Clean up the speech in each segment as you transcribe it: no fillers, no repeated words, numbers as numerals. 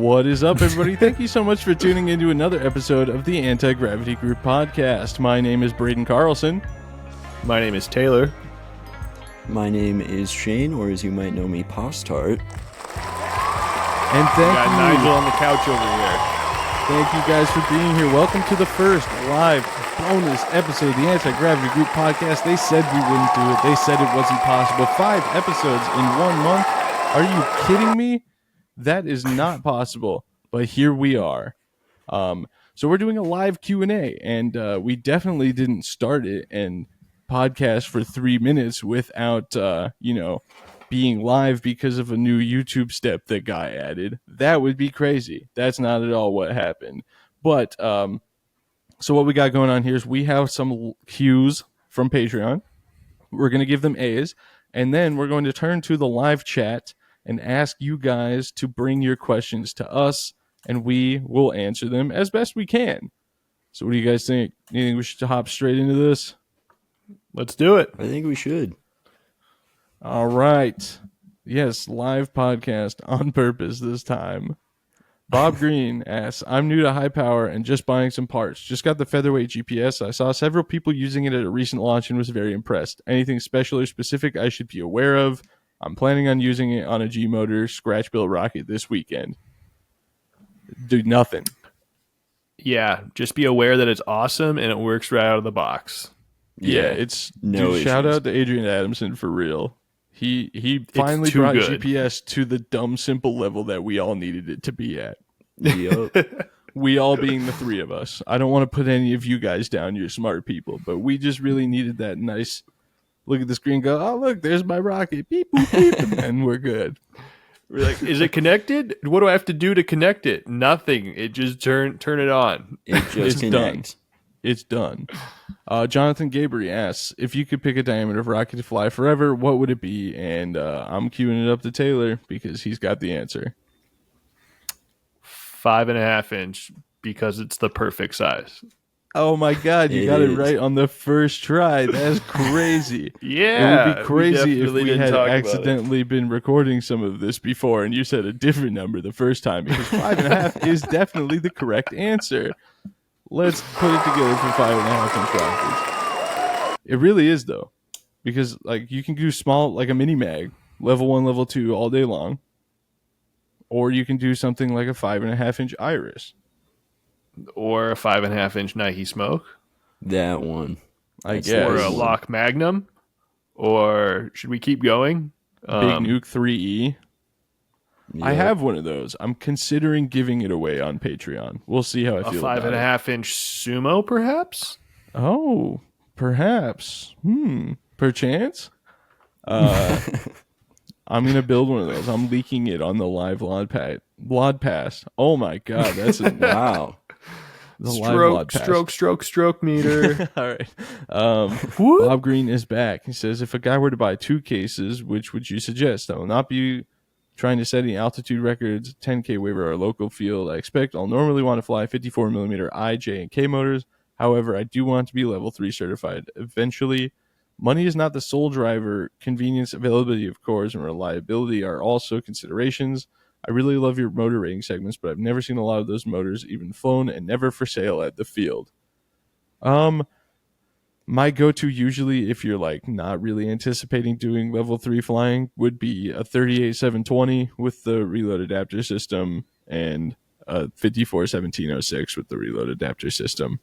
What is up, everybody? Thank you so much for tuning into another episode of the Anti-Gravity Group podcast. My name is Braden Carlson. My name is Taylor. My name is Shane, or as you might know me, Postart. And thank you. Nigel on the couch over here. Thank you guys for being here. Welcome to the first live bonus episode of the Anti-Gravity Group podcast. They said we wouldn't do it. They said it wasn't possible. 5 episodes in 1 month. Are you kidding me? That is not possible, but here we are. So we're doing a live Q&A, and we definitely didn't start it and podcast for 3 minutes without, being live because of a new YouTube step that Guy added. That would be crazy. That's not at all what happened. But so what we got going on here is we have some cues from Patreon. We're going to give them A's, and then we're going to turn to the live chat and ask you guys to bring your questions to us, and we will answer them as best we can. So what do you guys think? You think we should hop straight into this? Let's do it. I think we should. All right. Yes, live podcast on purpose this time. Bob Green asks, I'm new to high power and just buying some parts. Just got the featherweight GPS. I saw several people using it at a recent launch and was very impressed. Anything special or specific I should be aware of? I'm planning on using it on a G-motor scratch-built rocket this weekend. Do nothing. Yeah, just be aware that it's awesome and it works right out of the box. Yeah, it's no issues. Shout out to Adrian Adamson for real. He finally brought good. GPS to the dumb simple level that we all needed it to be at. Yep. We all being the three of us. I don't want to put any of you guys down. You're smart people, but we just really needed that nice look at the screen, go, oh, look, there's my rocket. Beep, boop, beep, and we're good. We're like, is it connected? What do I have to do to connect it? Nothing. It just turn it on. It just connects. It's done. Jonathan Gabriel asks, if you could pick a diameter of rocket to fly forever, what would it be? And I'm queuing it up to Taylor because he's got the answer. 5.5 inch because it's the perfect size. Oh my God, you got it right on the first try. That's crazy. Yeah. It would be crazy if we had accidentally been recording some of this before and you said a different number the first time, because 5.5 is definitely the correct answer. Let's put it together for 5.5 inch rockets. It really is though, because like you can do small, like a mini mag, level 1, level 2 all day long, or you can do something like a 5.5 inch Iris. Or a 5.5 inch Nike Smoke. That one. I guess. Or a Lock Magnum. Or should we keep going? Big Nuke 3E. Yep. I have one of those. I'm considering giving it away on Patreon. We'll see how I feel about it. A 5.5 inch Sumo, perhaps? Oh, perhaps. Perchance? I'm going to build one of those. I'm leaking it on the live Lod Pass. Oh my God, that's a wow. Stroke meter. All right. Bob Green is back. He says, if a guy were to buy 2 cases, which would you suggest? I will not be trying to set any altitude records, 10K waiver or local field. I expect I'll normally want to fly 54mm I, J, and K motors. However, I do want to be level 3 certified eventually. Money is not the sole driver. Convenience, availability of cores, and reliability are also considerations. I really love your motor rating segments, but I've never seen a lot of those motors even flown and never for sale at the field. My go-to usually, if you're like not really anticipating doing level 3 flying, would be a 38720 with the reload adapter system and a 541706 with the reload adapter system.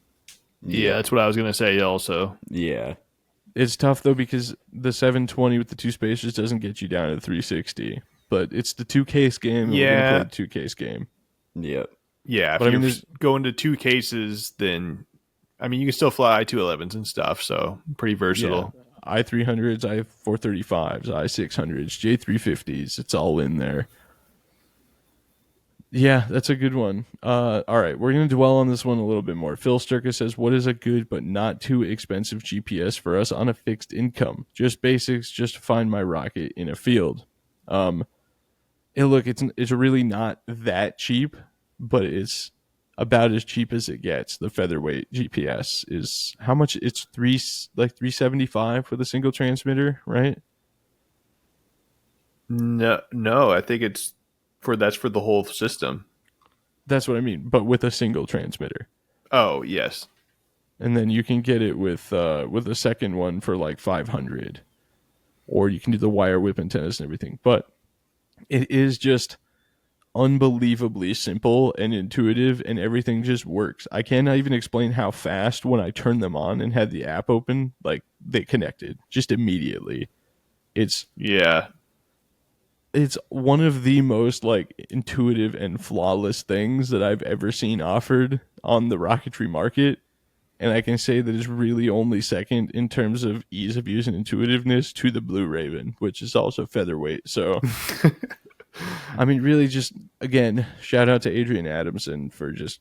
Yeah, that's what I was going to say also. Yeah. It's tough though because the 720 with the 2 spacers doesn't get you down to 360. But it's the 2 case game. Yeah. We're going to play the 2 case game. Yep. Yeah, if you're going to 2 cases, then, I mean, you can still fly I-211s and stuff, so pretty versatile. Yeah. I-300s, I-435s, I-600s, J350s. It's all in there. Yeah, that's a good one. All right, we're going to dwell on this one a little bit more. Phil Sturka says, what is a good but not too expensive GPS for us on a fixed income? Just basics, just to find my rocket in a field. Look, it's really not that cheap, but it's about as cheap as it gets. The featherweight GPS is how much? It's $375 for the single transmitter, right? No, I think that's for the whole system. That's what I mean, but with a single transmitter. Oh, yes. And then you can get it with a second one for like 500, or you can do the wire whip antennas and everything. But it is just unbelievably simple and intuitive, and everything just works. I cannot even explain how fast when I turned them on and had the app open, like they connected just immediately. It's one of the most like intuitive and flawless things that I've ever seen offered on the rocketry market. And I can say that it's really only second in terms of ease of use and intuitiveness to the Blue Raven, which is also featherweight. So, I mean, really just, again, shout out to Adrian Adamson for just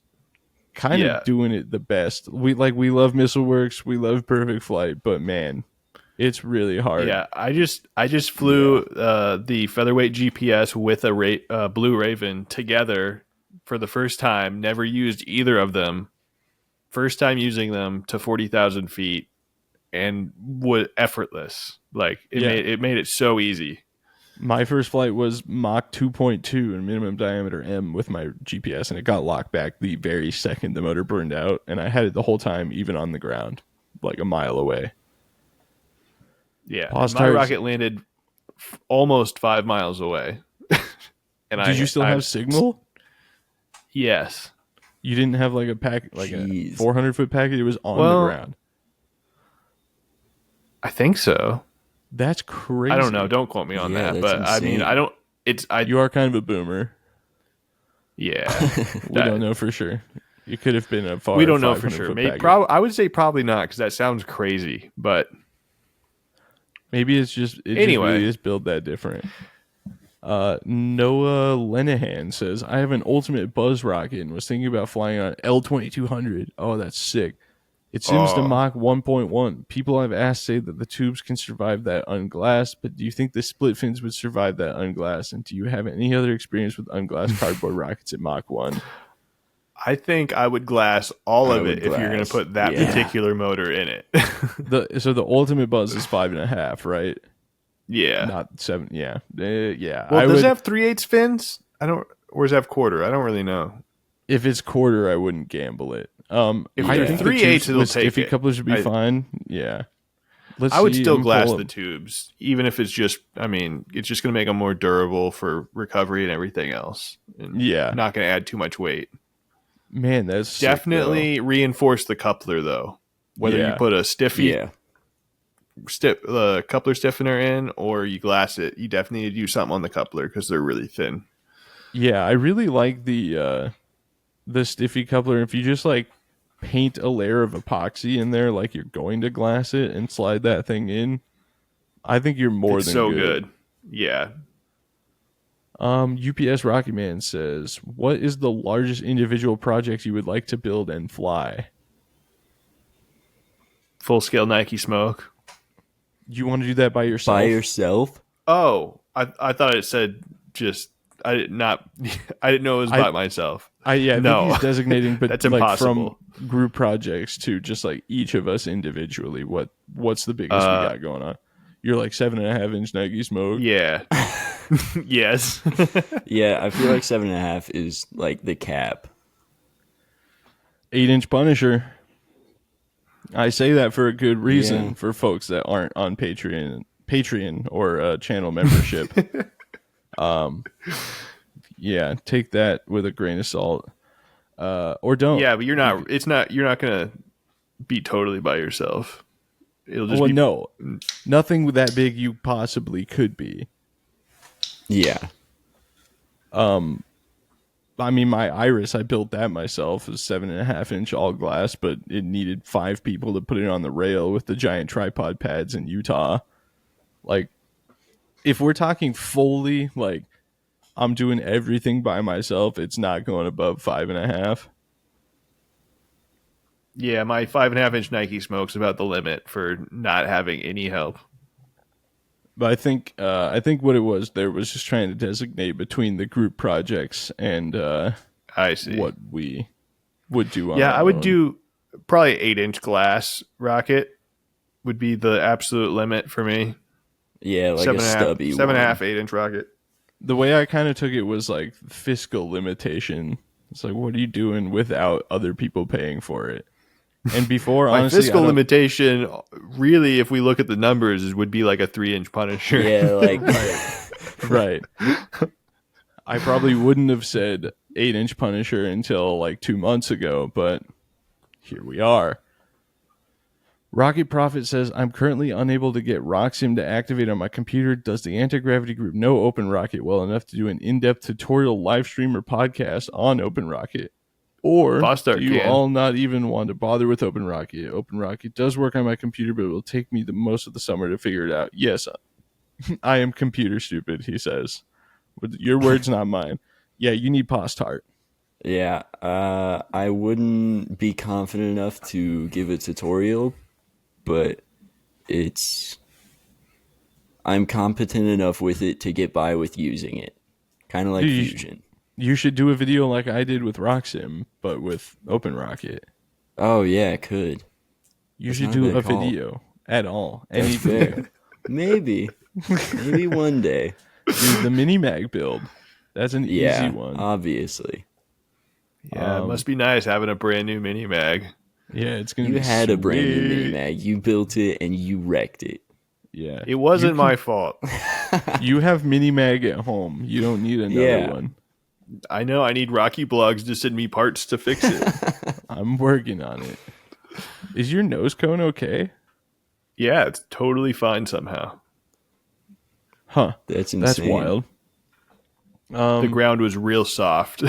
kind of doing it the best. We love MissileWorks, we love Perfect Flight, but man, it's really hard. Yeah, I just flew the featherweight GPS with a Blue Raven together for the first time. Never used either of them. First time using them to 40,000 feet, and was effortless. Like it made it so easy. My first flight was Mach 2.2 and minimum diameter M with my GPS, and it got locked back the very second the motor burned out, and I had it the whole time, even on the ground, like a mile away. Yeah, my rocket landed almost 5 miles away. And did you still have signal? Yes. You didn't have like a pack, like a 400-foot packet. It was on the ground. I think so. That's crazy. I don't know. Don't quote me on that. But insane. I mean, I don't. You are kind of a boomer. Yeah, we don't know for sure. It could have been a far. We don't know for sure. Maybe. I would say probably not, because that sounds crazy. But maybe it's just anyway. Just really is built that different. Noah Lenahan says, I have an ultimate buzz rocket and was thinking about flying on L2200. Oh, that's sick. It seems to Mach 1.1. People I've asked say that the tubes can survive that unglassed, but do you think the split fins would survive that unglassed? And do you have any other experience with unglassed cardboard rockets at Mach 1? I think I would glass all of it if you're going to put that particular motor in it. So the ultimate buzz is 5.5, right? Yeah. Not 7. Yeah. Yeah. Well, does it have 3/8 fins? Or does it have quarter? I don't really know. If it's quarter, I wouldn't gamble it. If I think 3/8, it'll take stiffy couplers would be fine. Yeah. I would still glass the tubes, even if it's just, I mean, it's just going to make them more durable for recovery and everything else. And not going to add too much weight. Man, that's definitely reinforce the coupler, though. Whether you put a stiffy coupler stiffener in or you glass it, you definitely need to do something on the coupler because they're really thin. Yeah, I really like the stiffy coupler. If you just like paint a layer of epoxy in there like you're going to glass it and slide that thing in, I think you're more than so good. Yeah. UPS Rocky Man says, what is the largest individual project you would like to build and fly? Full scale Nike smoke. You want to do that by yourself? By yourself? Oh, I thought it said just I didn't know it was by myself. I think he's designating, but that's like impossible. From group projects to just like each of us individually. What's the biggest we got going on? You're like 7.5-inch Nike smoke. Yeah. Yes. Yeah, I feel like 7.5 is like the cap. 8-inch Punisher. I say that for a good reason for folks that aren't on Patreon or channel membership. Take that with a grain of salt, or don't. Yeah, but you're not. It's not. You're not gonna be totally by yourself. It'll just no, nothing that big you possibly could be. Yeah. I mean, my Iris, I built that myself, is 7.5-inch all glass, but it needed 5 people to put it on the rail with the giant tripod pads in Utah. Like, if we're talking fully, like, I'm doing everything by myself, it's not going above 5.5. Yeah, my 5.5-inch Nike smoke's about the limit for not having any help. But I think what it was there was just trying to designate between the group projects and I see what we would do on I would do probably 8-inch glass rocket would be the absolute limit for me. Yeah, like a stubby 7.5, 8-inch rocket. The way I kind of took it was like fiscal limitation. It's like, what are you doing without other people paying for it? And before, My honestly, fiscal limitation, really, if we look at the numbers, would be like a 3-inch Punisher. Yeah, like right. I probably wouldn't have said 8-inch Punisher until like 2 months ago, but here we are. Rocket Prophet says, I'm currently unable to get RockSim to activate on my computer. Does the anti-gravity group know OpenRocket well enough to do an in-depth tutorial live stream or podcast on OpenRocket? Or Postart do you can. all not even want to bother with OpenRocket? OpenRocket does work on my computer, but it will take me the most of the summer to figure it out. Yes, I am computer stupid, he says. With your words, not mine. Yeah, you need Postart. yeah, I wouldn't be confident enough to give a tutorial, but I'm competent enough with it to get by with using it. Kind of like Dude, Fusion. You should do a video like I did with RockSim, but with OpenRocket. Oh yeah, it could. You That's should not a do bad a call. video at all. That's Any fair. video. Maybe one day. Dude, the mini mag build. That's an Yeah, easy one. obviously. Yeah, it must be nice having a brand new mini mag. Yeah, it's gonna You be had a brand new sweet. mini mag. You built it and you wrecked it. Yeah. It wasn't my fault. You have mini mag at home. You don't need another Yeah. I one. know I need Rocky Blogs to send me parts to fix it. I'm working on it. Is your nose cone okay? Yeah, it's totally fine somehow. Huh. That's insane. That's wild. The ground was real soft.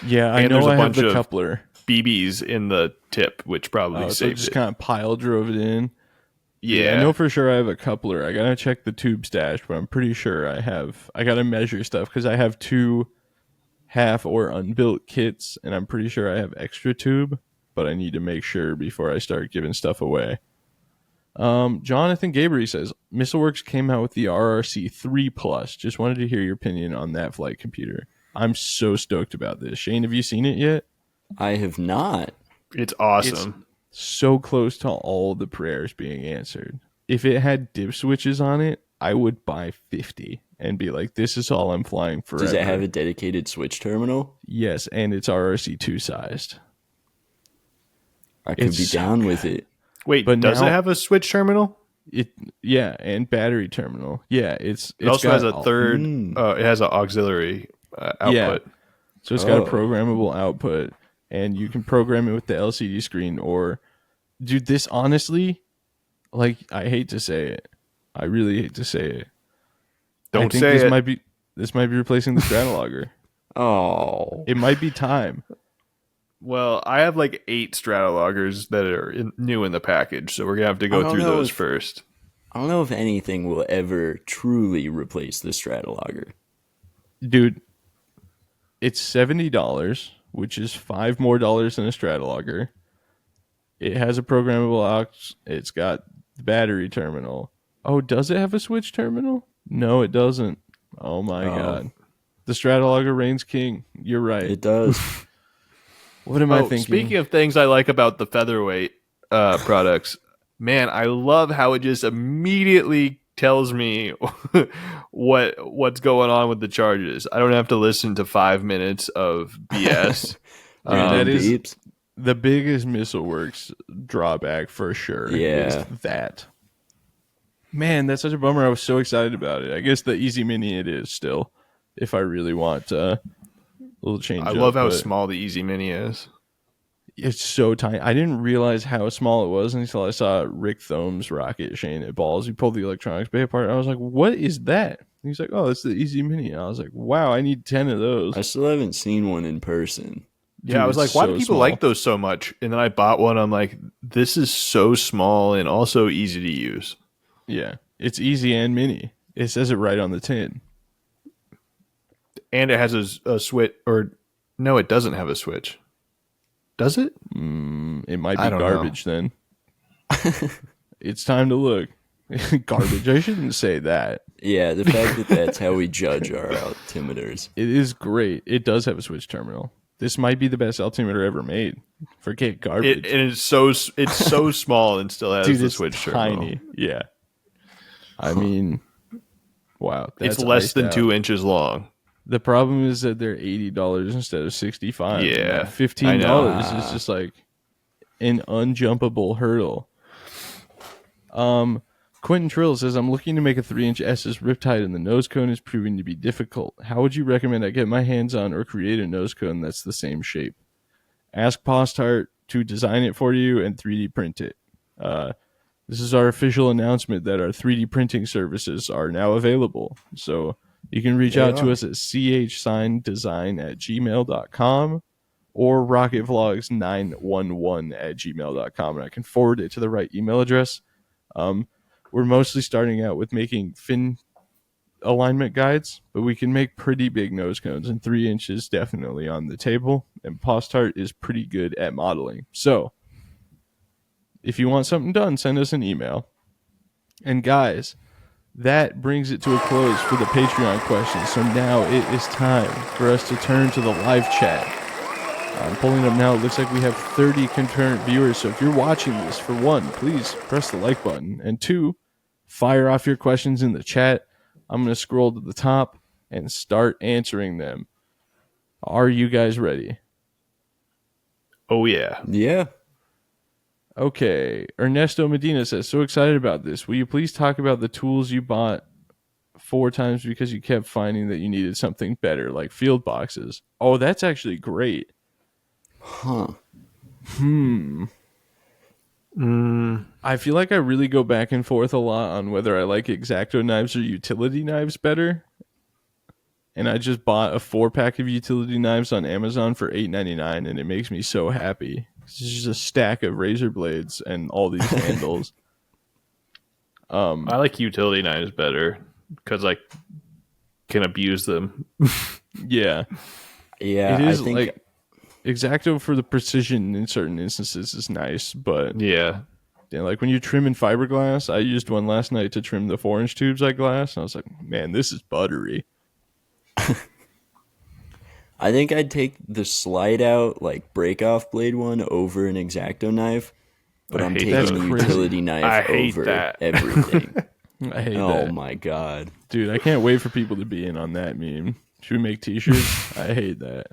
Yeah, I And know there's a I have bunch the of coupler. BBs in the tip, which probably So it saved just it. kind of pile drove it in. Yeah. I know for sure I have a coupler. I gotta check the tube stash, but I'm pretty sure I gotta measure stuff because I have 2 half or unbuilt kits, and I'm pretty sure I have extra tube, but I need to make sure before I start giving stuff away. Jonathan Gabriel says MissileWorks came out with the RRC 3 Plus. Just wanted to hear your opinion on that flight computer. I'm so stoked about this. Shane, have you seen it yet? I have not. It's awesome. So close to all the prayers being answered. If it had dip switches on it, I would buy 50 and be like, this is all I'm flying forever. Does it have a dedicated switch terminal? Yes, and it's RRC2 sized. I could It's be so down with it. Wait, But does now- it have a switch terminal? Yeah, and battery terminal. Yeah, it's It also has a got third. It has an auxiliary output. Yeah. So it's got a Oh. programmable output, and you can program it with the LCD screen. Or, dude, this honestly, like, I hate to say it. I really hate to say it. I Don't think say this it. might be replacing the Stratologger. Oh. It might be time. Well, I have like 8 Stratologgers that are new in the package, so we're gonna have to I go don't through know those if- first. I don't know if anything will ever truly replace the Stratologger. Dude, it's $70, which is $5 more than a Stratologger. It has a programmable aux. It's got the battery terminal. Oh, does it have a switch terminal? No, it doesn't. Oh my god. The Stratologger reigns king. You're right. It does. What am I thinking? Speaking of things I like about the featherweight products, man, I love how it just immediately tells me what's going on with the charges. I don't have to listen to 5 minutes of BS. that is- beeps. the biggest MissileWorks drawback for sure Yeah. is that. Man, that's such a bummer. I was so excited about it. I guess the Easy Mini it is still, if I really want a little change. I love how but small the Easy Mini is. it's so tiny. I didn't realize how small it was until I saw Rick Thome's rocket Shane at Balls. He pulled the electronics bay apart. I was like, "What is that?" And he's like, "Oh, it's the Easy Mini." And I was like, "Wow, I need 10 of those." I still haven't seen one in person. Yeah, I was it's like, why so do people small. like those so much? And then I bought one. I'm like, this is so small and also easy to use. Yeah, it's easy and mini. It says it right on the tin. And it has a switch, or no, it doesn't have a switch. Does it? It might I be don't garbage then. It's time to look. Garbage. I shouldn't say that. Yeah, the fact that that's how we judge our altimeters. It is great. It does have a switch terminal. This might be the best altimeter ever made. Forget garbage. And it's so small and still has Dude, the it's switch tiny. terminal. Yeah. I mean, wow. It's that's less iced than out. 2 inches long. The problem is that they're $80 instead of 65, and that Yeah, I know. $15 is just like an unjumpable hurdle. Quentin Trill says, I'm looking to make a 3-inch S's riptide and the nose cone is proving to be difficult. How would you recommend I get my hands on or create a nose cone that's the same shape? Ask Postart to design it for you and 3D print it. This is our official announcement that our 3D printing services are now available. So you can reach out to us at chsigndesign@gmail.com or rocketvlogs911@gmail.com, and I can forward it to the right email address. We're mostly starting out with making fin alignment guides, but we can make pretty big nose cones, and 3 inches definitely on the table, and Postart is pretty good at modeling. So if you want something done, send us an email. And guys, that brings it to a close for the Patreon questions. So now it is time for us to turn to the live chat. I'm pulling up now. It looks like we have 30 concurrent viewers. So if you're watching this, for one, please press the like button. And two, fire off your questions in the chat. I'm going to scroll to the top and start answering them. Are you guys ready? Oh, yeah. Yeah. Okay. Ernesto Medina says, so excited about this. Will you please talk about the tools you bought 4 times because you kept finding that you needed something better, like field boxes? Oh, that's actually great. Huh. I feel like I really go back and forth a lot on whether I like X-Acto knives or utility knives better. And I just bought a 4-pack of utility knives on Amazon for $8.99, and it makes me so happy. It's just a stack of razor blades and all these handles. I like utility knives better because I can abuse them. Yeah. Yeah, It is I think like X-Acto for the precision in certain instances is nice, but Yeah. like when you trim in fiberglass, I used one last night to trim the 4-inch tubes I glass, and I was like, man, this is buttery. I think I'd take the slide out like break off blade one over an X-Acto knife, but I I'm hate taking those. the That's crazy. utility I knife hate over that. everything. I hate Oh that. my god. Dude, I can't wait for people to be in on that meme. Should we make t-shirts? I hate that.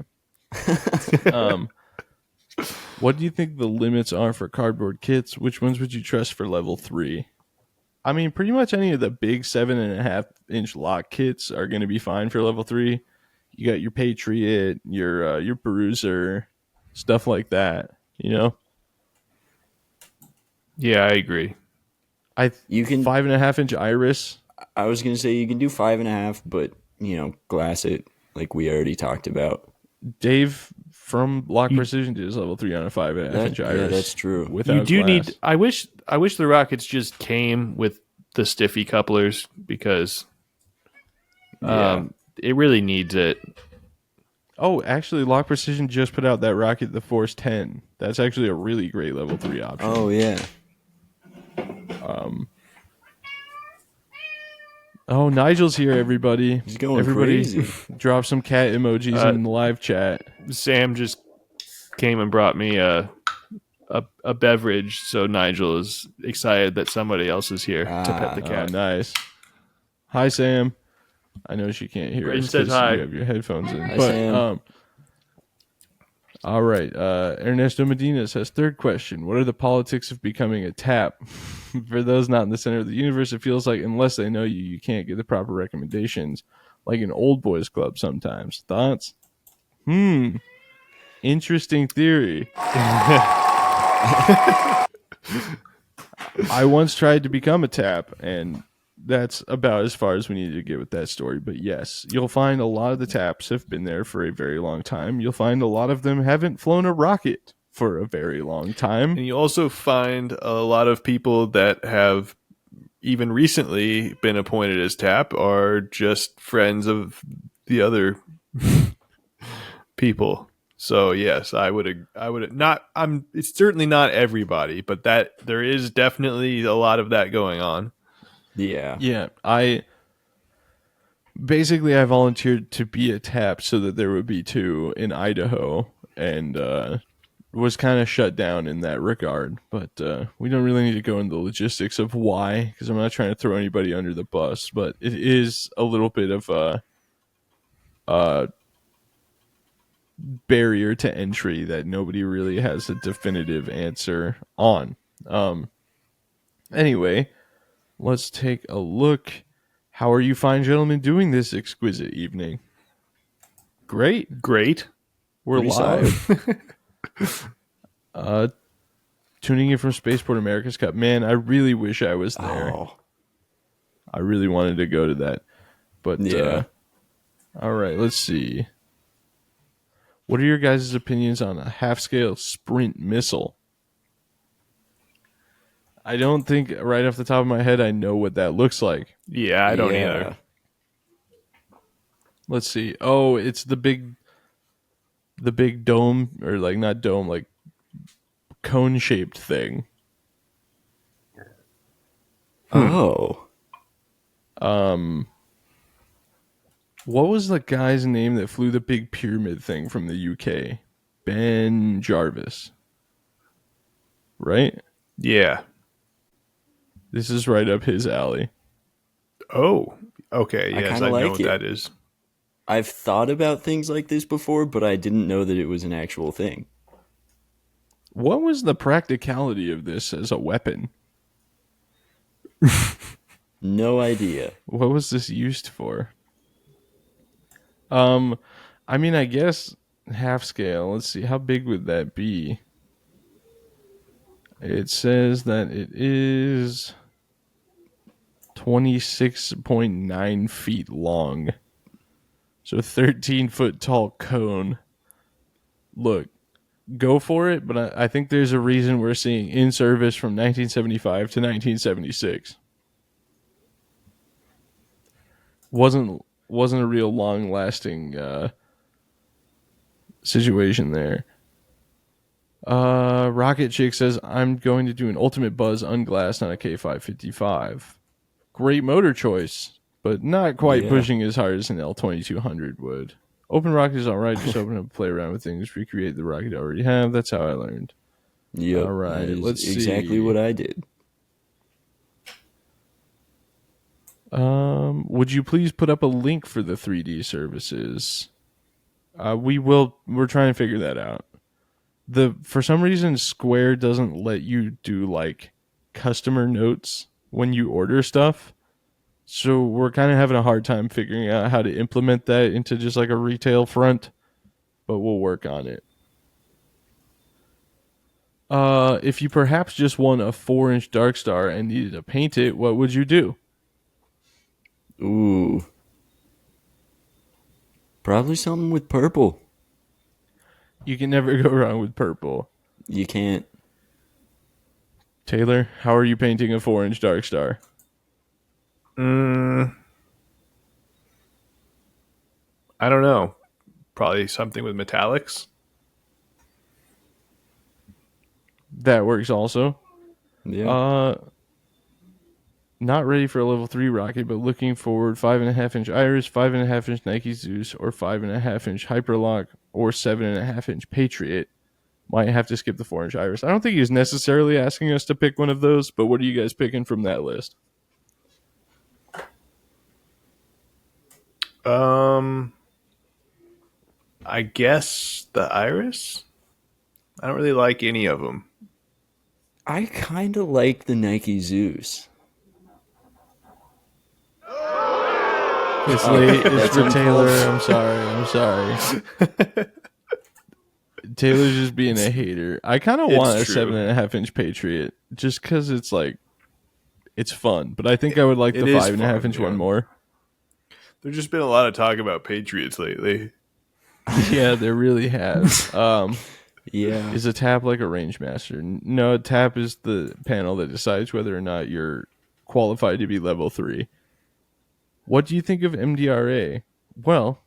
What do you think the limits are for cardboard kits? Which ones would you trust for level 3? I mean, pretty much any of the big 7.5-inch lock kits are going to be fine for level 3. You got your Patriot, your Bruiser, stuff like that. You know, Yeah, I agree. You can 5.5-inch Iris. I was gonna say you can do 5.5, but glass it like we already talked about. Dave from Lock Precision did his level 3 on a 5.5-inch Iris. Yeah, that's true. Without You do glass. need. I wish the rockets just came with the stiffy couplers because it really needs it. Oh, actually, Lock Precision just put out that rocket, the Force 10. That's actually a really great level 3 option. Oh yeah. Oh, Nigel's here, everybody. He's going everybody crazy. Drop some cat emojis in the live chat. Sam just came and brought me a beverage, so Nigel is excited that somebody else is here to pet the Oh, cat. nice. Hi, Sam. I know she can't hear Braden us says because hi. you have your headphones in. Hi, but Sam. all right. Ernesto Medina says, third question. What are the politics of becoming a tap? For those not in the center of the universe, it feels like unless they know you, you can't get the proper recommendations, like an old boys club sometimes. Thoughts? Interesting theory. I once tried to become a tap, and that's about as far as we need to get with that story. But yes, you'll find a lot of the taps have been there for a very long time. You'll find a lot of them haven't flown a rocket for a very long time. And you also find a lot of people that have even recently been appointed as tap are just friends of the other people. So yes, I would not. It's certainly not everybody, but that there is definitely a lot of that going on. Yeah. Yeah, I volunteered to be a tap so that there would be 2 in Idaho, and was kind of shut down in that regard. But we don't really need to go into the logistics of why, because I'm not trying to throw anybody under the bus. But it is a little bit of uh, barrier to entry that nobody really has a definitive answer on. Anyway, let's take a look. How are you fine gentlemen doing this exquisite evening? Great. Great. We're Pretty live. Tuning in from Spaceport America's Cup. Man, I really wish I was there. Oh, I really wanted to go to that. But, yeah. all right, let's see. What are your guys' opinions on a half-scale sprint missile? I don't think right off the top of my head I know what that looks like. Yeah, I don't either. Let's see. Oh, it's the big dome, or like not dome, like cone-shaped thing. Oh. What was the guy's name that flew the big pyramid thing from the UK? Ben Jarvis. Right? Yeah. This is right up his alley. Oh, okay. I Yes, kinda I know like what it. that is. I've thought about things like this before, but I didn't know that it was an actual thing. What was the practicality of this as a weapon? No idea. What was this used for? I mean, I guess half scale. Let's see, how big would that be? It says that it is 26.9 feet long. So 13-foot tall cone. Look, go for it, but I think there's a reason we're seeing in service from 1975 to 1976. Wasn't a real long lasting situation there. Rocket Chick says, I'm going to do an ultimate buzz unglassed on a K555. Great motor choice, but not quite Yeah. pushing as hard as an L2200 would. Open rocket is alright, just open up, play around with things, recreate the rocket I already have. That's how I learned. Yep. All right, that is let's exactly see. what I did. Would you please put up a link for the 3D services? We will. We're trying to figure that out. For some reason, Square doesn't let you do like customer notes when you order stuff. So we're kind of having a hard time figuring out how to implement that into just like a retail front, but we'll work on it. If you perhaps just won a 4-inch Dark Star and needed to paint it, what would you do? Ooh. Probably something with purple. You can never go wrong with purple. You can't. Taylor, how are you painting a 4-inch Dark Star? I don't know. Probably something with metallics. That works also. Yeah. Not ready for a level 3 rocket, but looking forward 5.5-inch Iris, 5.5-inch Nike Zeus, or 5.5-inch Hyperlock, or 7.5-inch Patriot. Might have to skip the 4-inch Iris. I don't think he's necessarily asking us to pick one of those, but what are you guys picking from that list? I guess the Iris. I don't really like any of them. I kind of like the Nike Zeus. It's late. It's That's for Taylor. uncalled I'm sorry. Taylor's just being a hater. I kind of It's want a true. 7.5-inch Patriot just because it's like it's fun. But I think I would like It the is 5.5-inch fun, one yeah. more. There's just been a lot of talk about Patriots lately. Yeah, there really has. Yeah. Is a tap like a range master? No, a tap is the panel that decides whether or not you're qualified to be level 3. What do you think of MDRA? Well,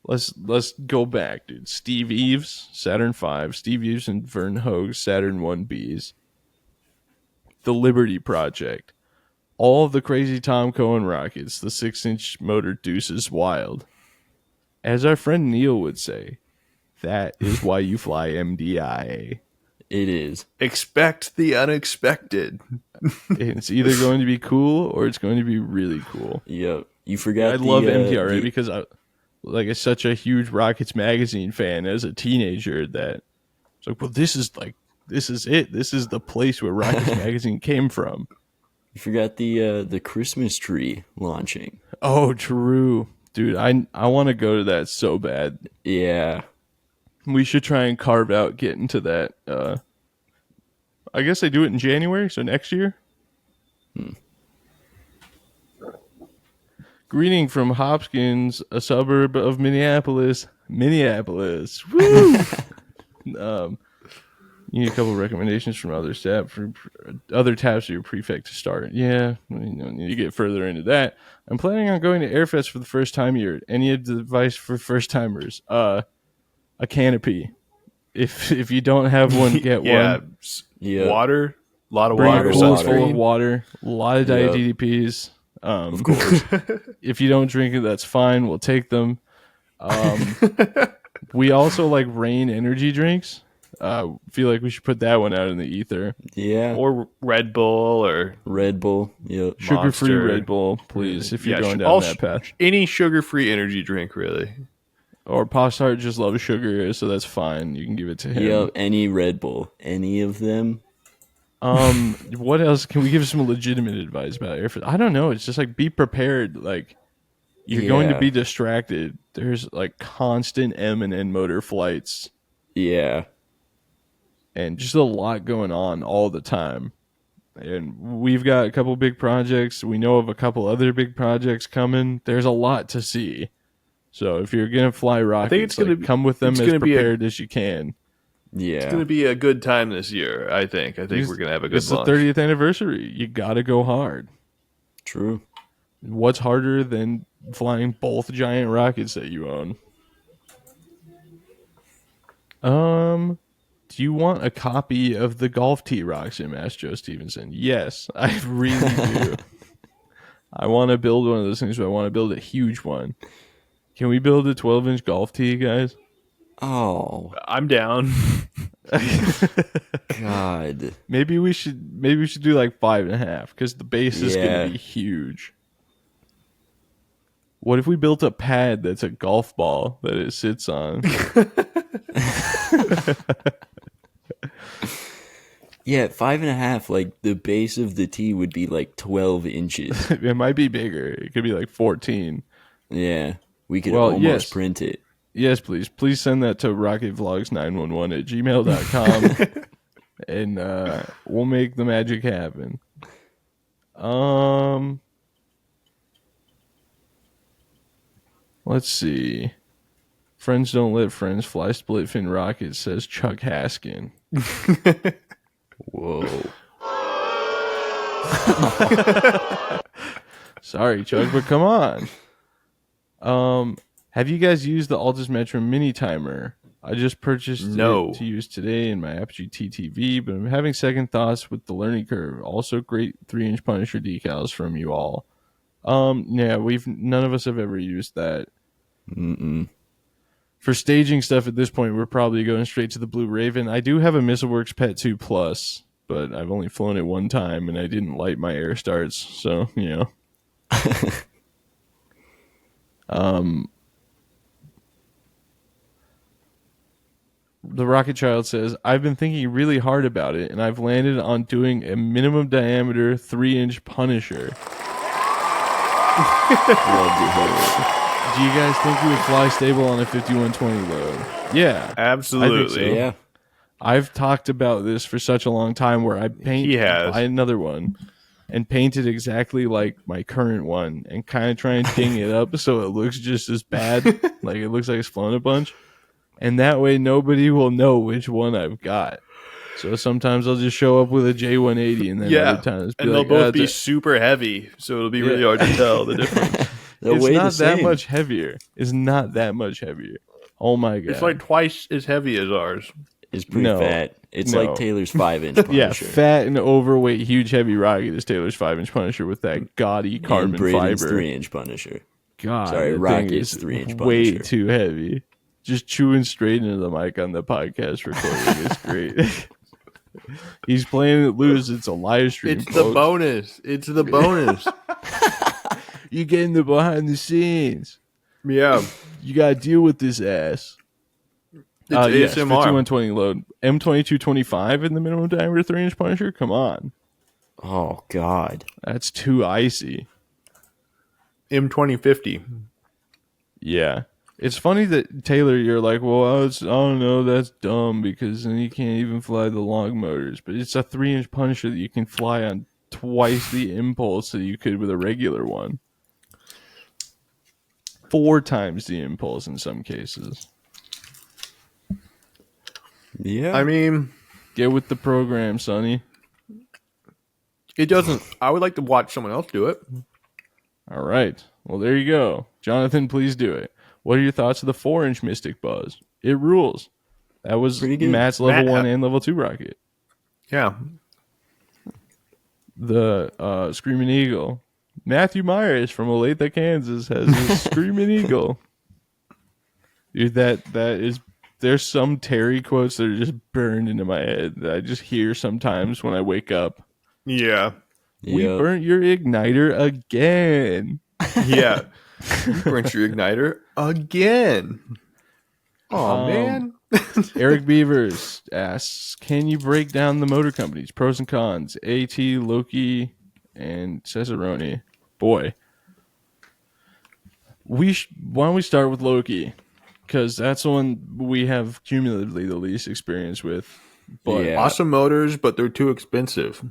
let's go back, dude. Steve Eves, Saturn V. Steve Eves and Vern Hogue, Saturn 1Bs. The Liberty Project. All of the crazy Tom Cohen rockets. The 6-inch motor deuces wild. As our friend Neil would say, that is why you fly MDIA. It is. Expect the unexpected. It's either going to be cool or it's going to be really cool. Yep. You forgot I love MDRA because like such a huge Rockets magazine fan as a teenager that it's like, well, this is it. This is the place where Rockets magazine came from. You forgot the Christmas tree launching. Oh, true. Dude, I want to go to that so bad. Yeah. We should try and carve out getting to that. I guess they do it in January, so next year. Greeting from Hopkins, a suburb of Minneapolis. Minneapolis. Woo! You need a couple of recommendations from other tabs for your prefect to start. Yeah, you don't need to get further into that. I'm planning on going to Airfest for the first time here. Any advice for first timers? A canopy. If you don't have one, get one. Yeah. Water, a lot of Bring water, a cooler sunscreen. full of water, a lot of diet DDPs. Of course. If you don't drink it, that's fine. We'll take them. We also like Rain energy drinks. Feel like we should put that one out in the ether. Yeah. Or Red Bull or Red Bull. Yep. Sugar-free Monster. Red Bull, please, if you're going all down that path. Any sugar-free energy drink, really. Or Postart just loves sugar, so that's fine. You can give it to him. Yep. Any Red Bull. Any of them. What else? Can we give some legitimate advice about Airfest? I don't know. It's just like be prepared. Like you're going to be distracted. There's like constant M and N motor flights. Yeah. And just a lot going on all the time. And we've got a couple big projects. We know of a couple other big projects coming. There's a lot to see. So if you're going to fly rockets, I think it's gonna come with them as prepared as you can. Yeah. It's going to be a good time this year, I think. I think we're going to have a good It's the launch. 30th anniversary. You got to go hard. True. What's harder than flying both giant rockets that you own? Do you want a copy of the golf tee rocks in asked Joe Stevenson? Yes, I really do. I want to build one of those things, but I want to build a huge one. Can we build a 12-inch golf tee, guys? Oh, I'm down. God. Maybe we should do like 5.5 because the base is going to be huge. What if we built a pad that's a golf ball that it sits on? Yeah, 5.5. Like the base of the tee would be like 12 inches. It might be bigger. It could be like 14. Yeah, we could almost print it. Yes, please. Please send that to rocketvlogs911@gmail.com and we'll make the magic happen. Let's see. Friends don't let friends fly split fin rockets, says Chuck Haskin. Whoa. Sorry, Chuck, but come on. Have you guys used the Altus Metro Mini Timer? I just purchased it to use today in my Apogee TTV, but I'm having second thoughts with the learning curve. Also, great 3-inch Punisher decals from you all. Yeah, none of us have ever used that. Mm-mm. For staging stuff at this point, we're probably going straight to the Blue Raven. I do have a Missileworks Pet 2 Plus, but I've only flown it one time, and I didn't light my air starts, so, you know. The Rocket Child says, I've been thinking really hard about it, and I've landed on doing a minimum diameter 3-inch Punisher. Love to hear it. Do you guys think you would fly stable on a 5120 load? Yeah. Absolutely. I think so. Yeah. I've talked about this for such a long time where I buy another one and paint it exactly like my current one and kind of try and ding it up so it looks just as bad. Like it looks like it's flown a bunch. And that way nobody will know which one I've got. So sometimes I'll just show up with a J180 and then other times and they'll both be super heavy. So it'll be really hard to tell the difference. It's not that much heavier. It's not that much heavier. Oh my God. It's like twice as heavy as ours. It's pretty fat. It's like Taylor's 5-inch Punisher. Yeah, fat and overweight, huge, heavy rocket is Taylor's 5-inch Punisher with that gaudy carbon and Braden's fiber. 3-inch Punisher. God, sorry, Rocket's 3-inch Punisher. Way too heavy. Just chewing straight into the mic on the podcast recording is great. He's playing it loose. It's a live stream. It's the bonus. It's the bonus. You're getting the behind the scenes. Yeah. You gotta deal with this ass. It's Yes, ASMR. 5120 load. M2225 in the minimum diameter 3-inch Punisher? Come on. Oh God. That's too icy. M2050. Yeah. It's funny that, Taylor, you're like, well, I don't know, that's dumb because then you can't even fly the long motors. But it's a 3-inch Punisher that you can fly on twice the impulse that you could with a regular one. 4 times the impulse in some cases. Yeah. I mean, Get with the program, Sonny. it doesn't. I would like to watch someone else do it. All right. Well, there you go. Jonathan, please do it. What are your thoughts of the 4-inch Mystic Buzz? It rules. That was Pretty good. Matt's level Matt, 1 and level 2 rocket. Yeah. The Screaming Eagle. Matthew Myers from Olathe, Kansas has a Screaming Eagle. Dude, that is... There's some Terry quotes that are just burned into my head that I just hear sometimes when I wake up. Yeah. We Yep. burnt your igniter again. Yeah. You burnt your igniter again. Oh, man. Eric Beavers asks, can you break down the motor companies, pros and cons, AT, Loki, and Cesaroni? Boy. Why don't we start with Loki? Because that's the one we have cumulatively the least experience with. But Yeah. Awesome motors, but they're too expensive.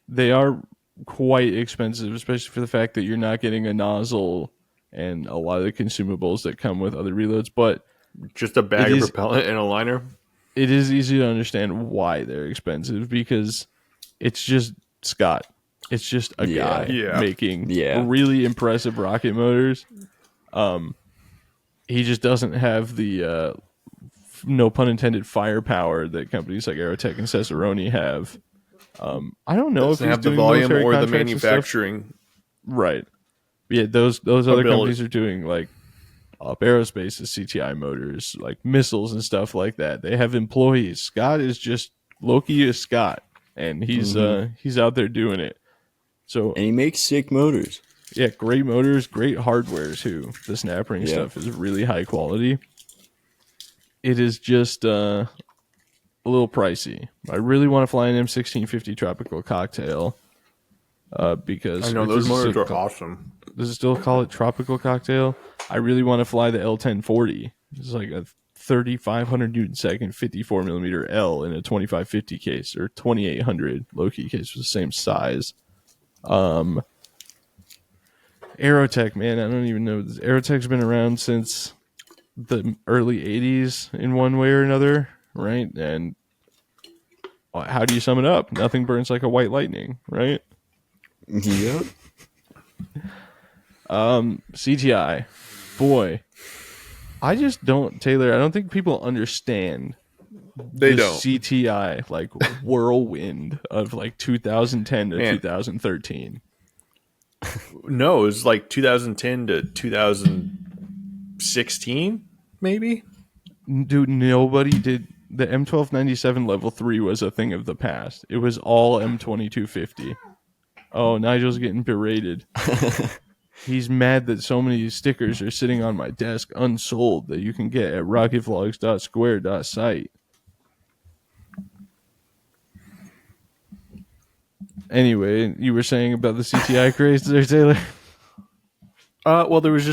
they are quite expensive, especially for the fact that you're not getting a nozzle and a lot of the consumables that come with other reloads. But Just a bag It of is- propellant and a liner. it is easy to understand why they're expensive because it's just Scott. It's just a guy Yeah. making Yeah. really impressive rocket motors. He just doesn't have the no pun intended firepower that companies like Aerotech and Cesaroni have. I don't know Doesn't if he's have the doing volume military or the contracts and stuff. manufacturing. Right. Yeah, those other Ability. companies are doing like Up Aerospace's CTI motors, like missiles and stuff like that. They have employees. Scott is just Loki is Scott, and he's out there doing it. So And he makes sick motors. yeah, great motors, great hardware too. The snap ring Yeah. stuff is really high quality. It is just a little pricey. I really want to fly an M1650 Tropical Cocktail because I know or those does it motors still are call- awesome. Does it still call it Tropical Cocktail? I really want to fly the L1040. It's like a 3,500 Newton second 54 millimeter L in a 2550 case or 2800 Loki case with the same size. Aerotech, man, I don't even know. Aerotech's been around since the early 80s in one way or another, right? And how do you sum it up? Nothing burns like a white lightning, right? Yep. CTI, boy, I just don't, Taylor. I don't think people understand They the don't. CTI like whirlwind of like 2010 to Man. 2013. No, it was like 2010 to 2016, maybe. Dude, nobody did. The M1297 level 3 was a thing of the past. It was all M2250. Oh, Nigel's getting berated. He's mad that so many stickers are sitting on my desk unsold that you can get at rocketvlogs.square.site. Anyway, you were saying about the CTI craze there, Taylor? Well, there was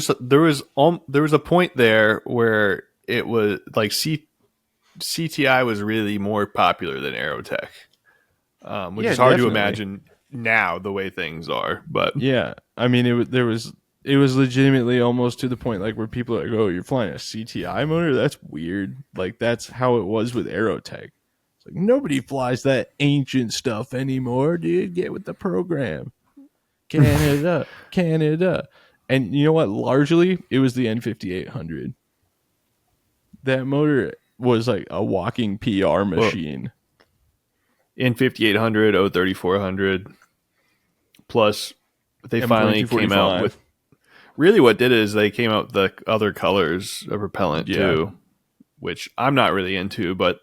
a point there where it was like CTI was really more popular than Aerotech, which Yeah, is hard to definitely. imagine now the way things are. But Yeah, I mean, it was legitimately almost to the point like where people are like, "Oh, you're flying a CTI motor? That's weird." Like that's how it was with Aerotech. It's like nobody flies that ancient stuff anymore, dude. Get with the program. Canada, Canada, and you know what? Largely, it was the N5800. That motor was like a walking PR machine. in 5800, 3400, plus they finally came out M2245. with. Really, what did is they came out with the other colors of propellant too, which I'm not really into, but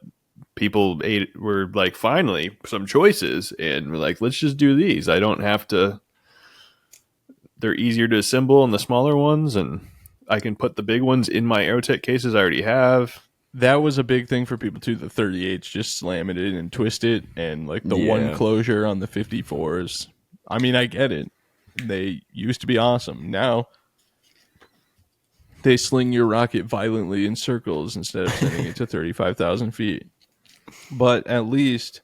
people were like, finally, some choices, and we're like, let's just do these. I don't have to. They're easier to assemble in the smaller ones, and I can put the big ones in my Aerotech cases I already have. That was a big thing for people too. The 38s, just slam it in and twist it, and like the one Yeah. closure on the 54s. I mean, I get it. They used to be awesome. Now they sling your rocket violently in circles instead of sending it to 35,000 feet. But at least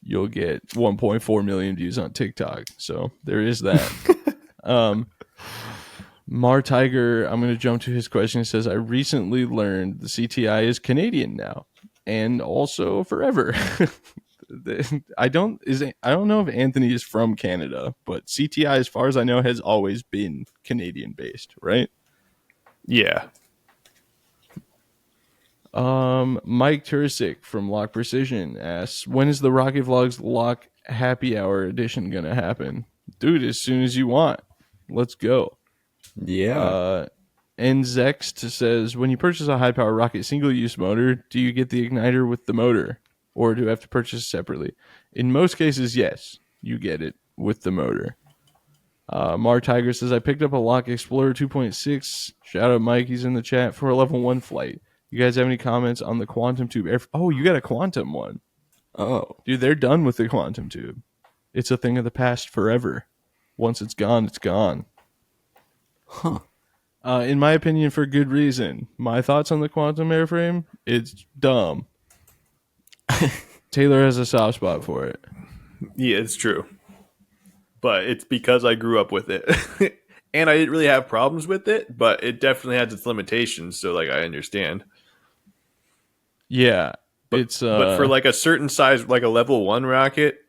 you'll get 1.4 million views on TikTok. So there is that. Mar Tiger, I'm going to jump to his question. He says, I recently learned the CTI is Canadian now and also forever. I don't know if Anthony is from Canada, but CTI, as far as I know, has always been Canadian based, right? Yeah. Mike Tursic from Lock Precision asks, when is the Rocket Vlogs Lock Happy Hour edition going to happen? Dude, as soon as you want. Let's go. Yeah. Nzext says, when you purchase a high power rocket single use motor, do you get the igniter with the motor, or do you have to purchase separately? In most cases, yes, you get it with the motor. Mar Tiger says, I picked up a Lock Explorer 2.6. Shout out Mike, he's in the chat, for a level 1 flight. You guys have any comments on the quantum tube? Oh, you got a quantum one. Oh. Dude, they're done with the quantum tube. It's a thing of the past forever. Once it's gone, it's gone. Huh. In my opinion, for good reason. My thoughts on the quantum airframe, it's dumb. Taylor has a soft spot for it. Yeah, it's true. But it's because I grew up with it. And I didn't really have problems with it, but it definitely has its limitations, so like I understand. Yeah. But for like a certain size, like a level 1 rocket,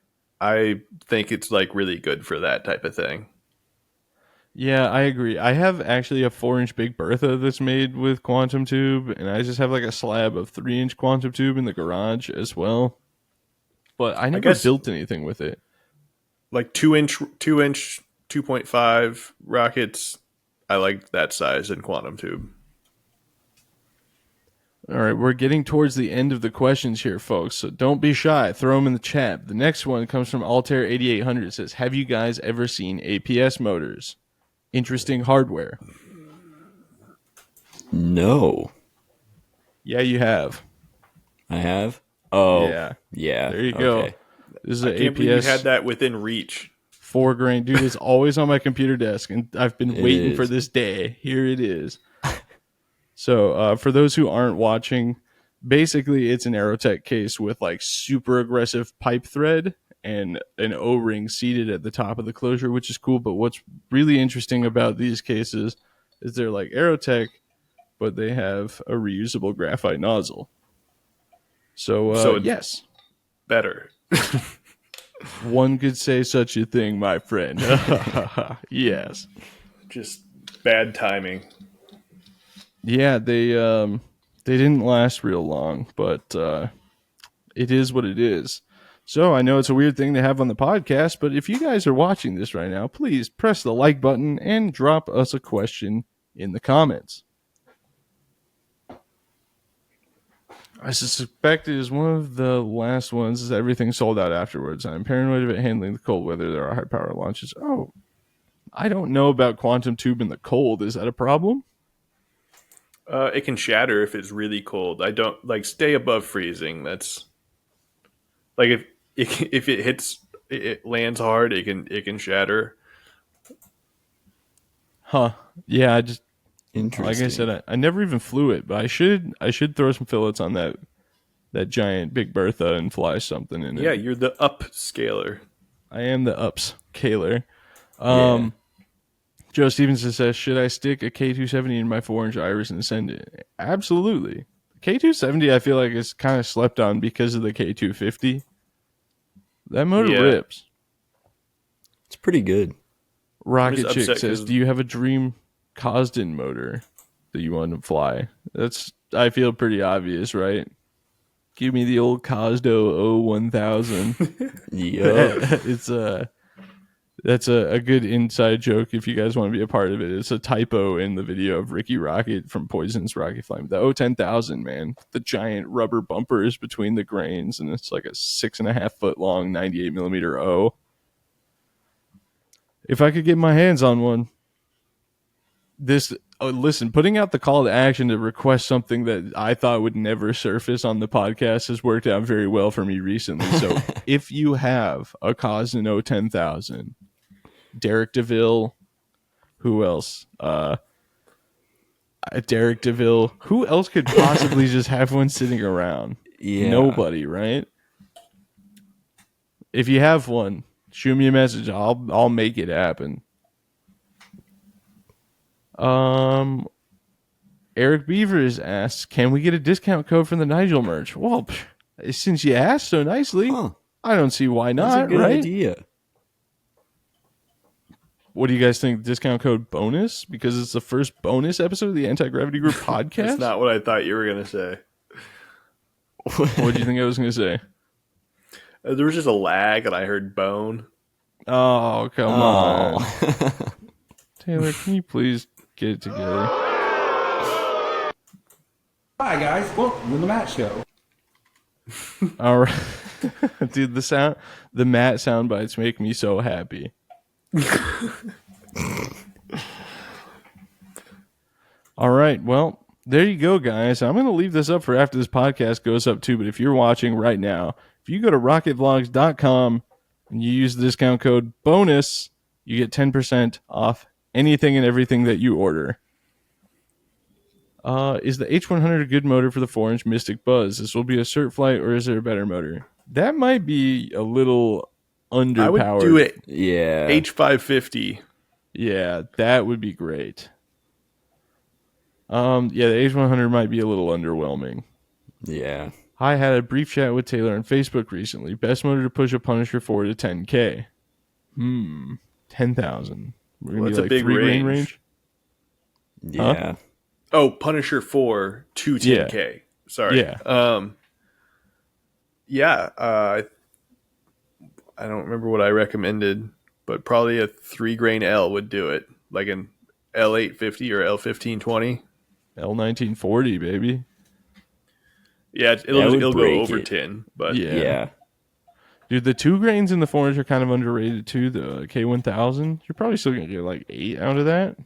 I think it's like really good for that type of thing. Yeah, I agree. I have actually a 4-inch Big Bertha that's made with quantum tube, and I just have like a slab of 3-inch quantum tube in the garage as well. But I never built anything with it. Like 2-inch, 2.5 rockets, I like that size in quantum tube. All right, we're getting towards the end of the questions here, folks, so don't be shy. Throw them in the chat. The next one comes from Altair 8800. It says, have you guys ever seen APS motors? Interesting hardware. No. Yeah, you have. I have? Oh. Yeah. Yeah. There you go. This is I an can't believe you APS had that within reach. 4 grain. Dude, it's always on my computer desk, and I've been waiting for this day. Here it is. So for those who aren't watching, basically it's an Aerotech case with like super aggressive pipe thread and an O-ring seated at the top of the closure, which is cool. But what's really interesting about these cases is they're like Aerotech, but they have a reusable graphite nozzle. So yes. Better. One could say such a thing, my friend. Yes. Just bad timing. Yeah, they didn't last real long, but it is what it is. So I know it's a weird thing to have on the podcast, but if you guys are watching this right now, please press the like button and drop us a question in the comments. I suspect it is one of the last ones. Is everything sold out afterwards? I'm paranoid of it handling the cold weather. There are high power launches. Oh, I don't know about quantum tube in the cold. Is that a problem? It can shatter if it's really cold. I don't like stay above freezing. That's like if it hits, it lands hard. It can shatter. Huh? Yeah, I just Interesting. like I said, I never even flew it, but I should throw some fillets on that giant Big Bertha and fly something in it. Yeah, you're the upscaler. I am the upscaler. Yeah. Joe Stevenson says, should I stick a K270 in my 4-inch Iris and send it? Absolutely. K270 I feel like is kind of slept on because of the K250. That motor rips. It's pretty good. Rocket Chick says, do you have a dream Cosden motor that you want to fly? That's, I feel, pretty obvious, right? Give me the old Cosdo 01000. Yeah. It's that's a good inside joke if you guys want to be a part of it. It's a typo in the video of Ricky Rocket from Poison's Rocket Flame. The 010,000, man. The giant rubber bumpers between the grains, and it's like a 6.5 foot long 98 millimeter O. If I could get my hands on one, this listen, putting out the call to action to request something that I thought would never surface on the podcast has worked out very well for me recently. So if you have a Cosmo 10,000, Derek DeVille, who else? Derek DeVille, who else could possibly just have one sitting around? Yeah. Nobody, right? If you have one, shoot me a message. I'll make it happen. Eric Beavers asks, can we get a discount code from the Nigel merch? Well, since you asked so nicely, I don't see why not. That's a good right? idea. What do you guys think? Discount code bonus? Because it's the first bonus episode of the Anti-Gravity Group podcast? That's not what I thought you were going to say. What do you think I was going to say? There was just a lag and I heard bone. Oh, come on. Taylor, can you please get it together? Hi guys, welcome to the Matt Show. All right. Dude, the Matt sound bites make me so happy. All right, well, there you go, guys. I'm going to leave this up for after this podcast goes up too, but if you're watching right now, if you go to rocketvlogs.com and you use the discount code BONUS, you get 10% off anything and everything that you order. Is the H100 a good motor for the 4-inch Mystic Buzz? This will be a cert flight, or is there a better motor? That might be a little underpowered. I would do it. Yeah. H550. Yeah, that would be great. Yeah, the H100 might be a little underwhelming. Yeah. I had a brief chat with Taylor on Facebook recently. Best motor to push a Punisher 4 to 10K. 10,000. We're gonna That's be a like big 3 grain range. Yeah. Huh? Oh, Punisher 4 to 10K. Sorry. Yeah. I don't remember what I recommended, but probably a 3 grain L would do it. Like an L850 or L1520. L1940, baby. Yeah, it'll go break over it. 10, but Yeah. Dude, the 2 grains in the 4-inch are kind of underrated too. The K1000, you're probably still going to get like 8 out of that.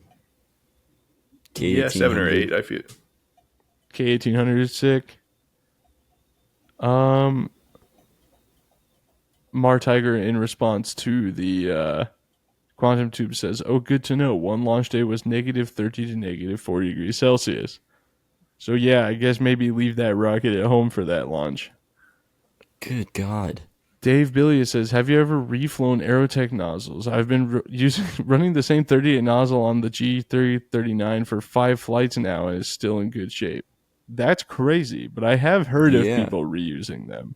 yeah, 7 or 8, I feel. K1800 is sick. Mar Tiger, in response to the Quantum Tube, says, oh, good to know. One launch day was negative 30 to negative 40 degrees Celsius. So yeah, I guess maybe leave that rocket at home for that launch. Good God. Dave Billy says, have you ever reflown Aerotech nozzles? I've been running the same 38 nozzle on the G339 for 5 flights now and is still in good shape. That's crazy, but I have heard of people reusing them.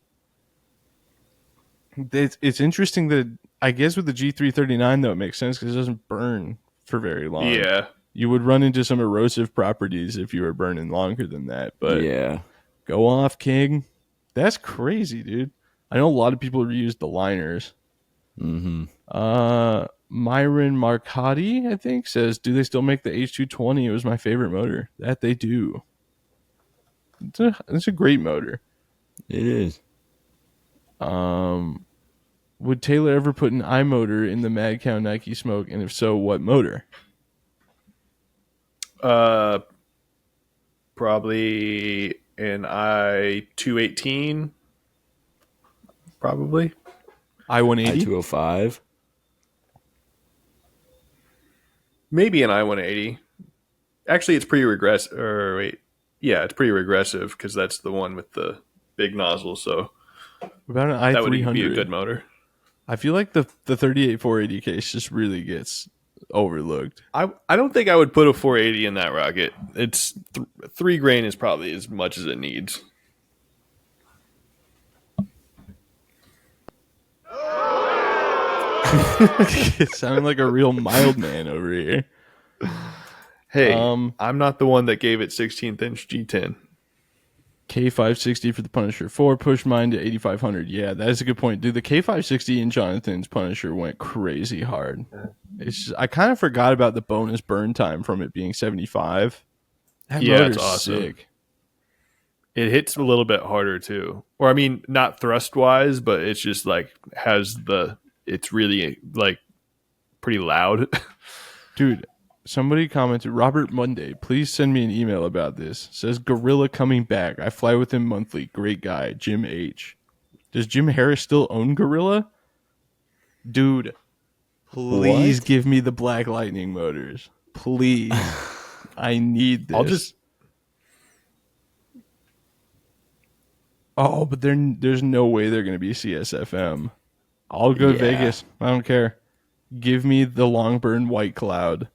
It's interesting that, I guess with the G339, though, it makes sense because it doesn't burn for very long. Yeah. You would run into some erosive properties if you were burning longer than that, but Yeah. go off, King. That's crazy, dude. I know a lot of people reuse the liners. Mm-hmm. Myron Marcotti, I think, says, do they still make the H220? It was my favorite motor. That they do. It's a great motor. It is. Would Taylor ever put an iMotor in the Mad Cow Nike Smoke? And if so, what motor? Probably an I218. Probably. I-180? I-205. Maybe an I-180. Actually, it's pretty regressive. Or wait. Yeah, it's pretty regressive because that's the one with the big nozzle. So What about an I-300? that would be a good motor. I feel like the 38 480 case just really gets overlooked. I don't think I would put a 480 in that rocket. It's 3 grain is probably as much as it needs. It sounded like a real mild man over here. Hey, I'm not the one that gave it 16th inch G10. K560 for the Punisher 4, push mine to 8500. Yeah, that is a good point. Dude, the K560 in Jonathan's Punisher went crazy hard. It's just, I kind of forgot about the bonus burn time from it being 75. That Yeah, motor's it's awesome. sick. It hits a little bit harder too. Or I mean, not thrust wise, but it's just like it's really like pretty loud. Dude, Somebody commented, Robert Monday, please send me an email about this. Says Gorilla coming back. I fly with him monthly. Great guy, Jim H. Does Jim Harris still own Gorilla? Dude, please What? give me the Black Lightning motors. Please. I need this. I'll just Oh, but there's no way they're going to be CSFM. I'll go to Yeah. Vegas. I don't care. Give me the Longburn White Cloud.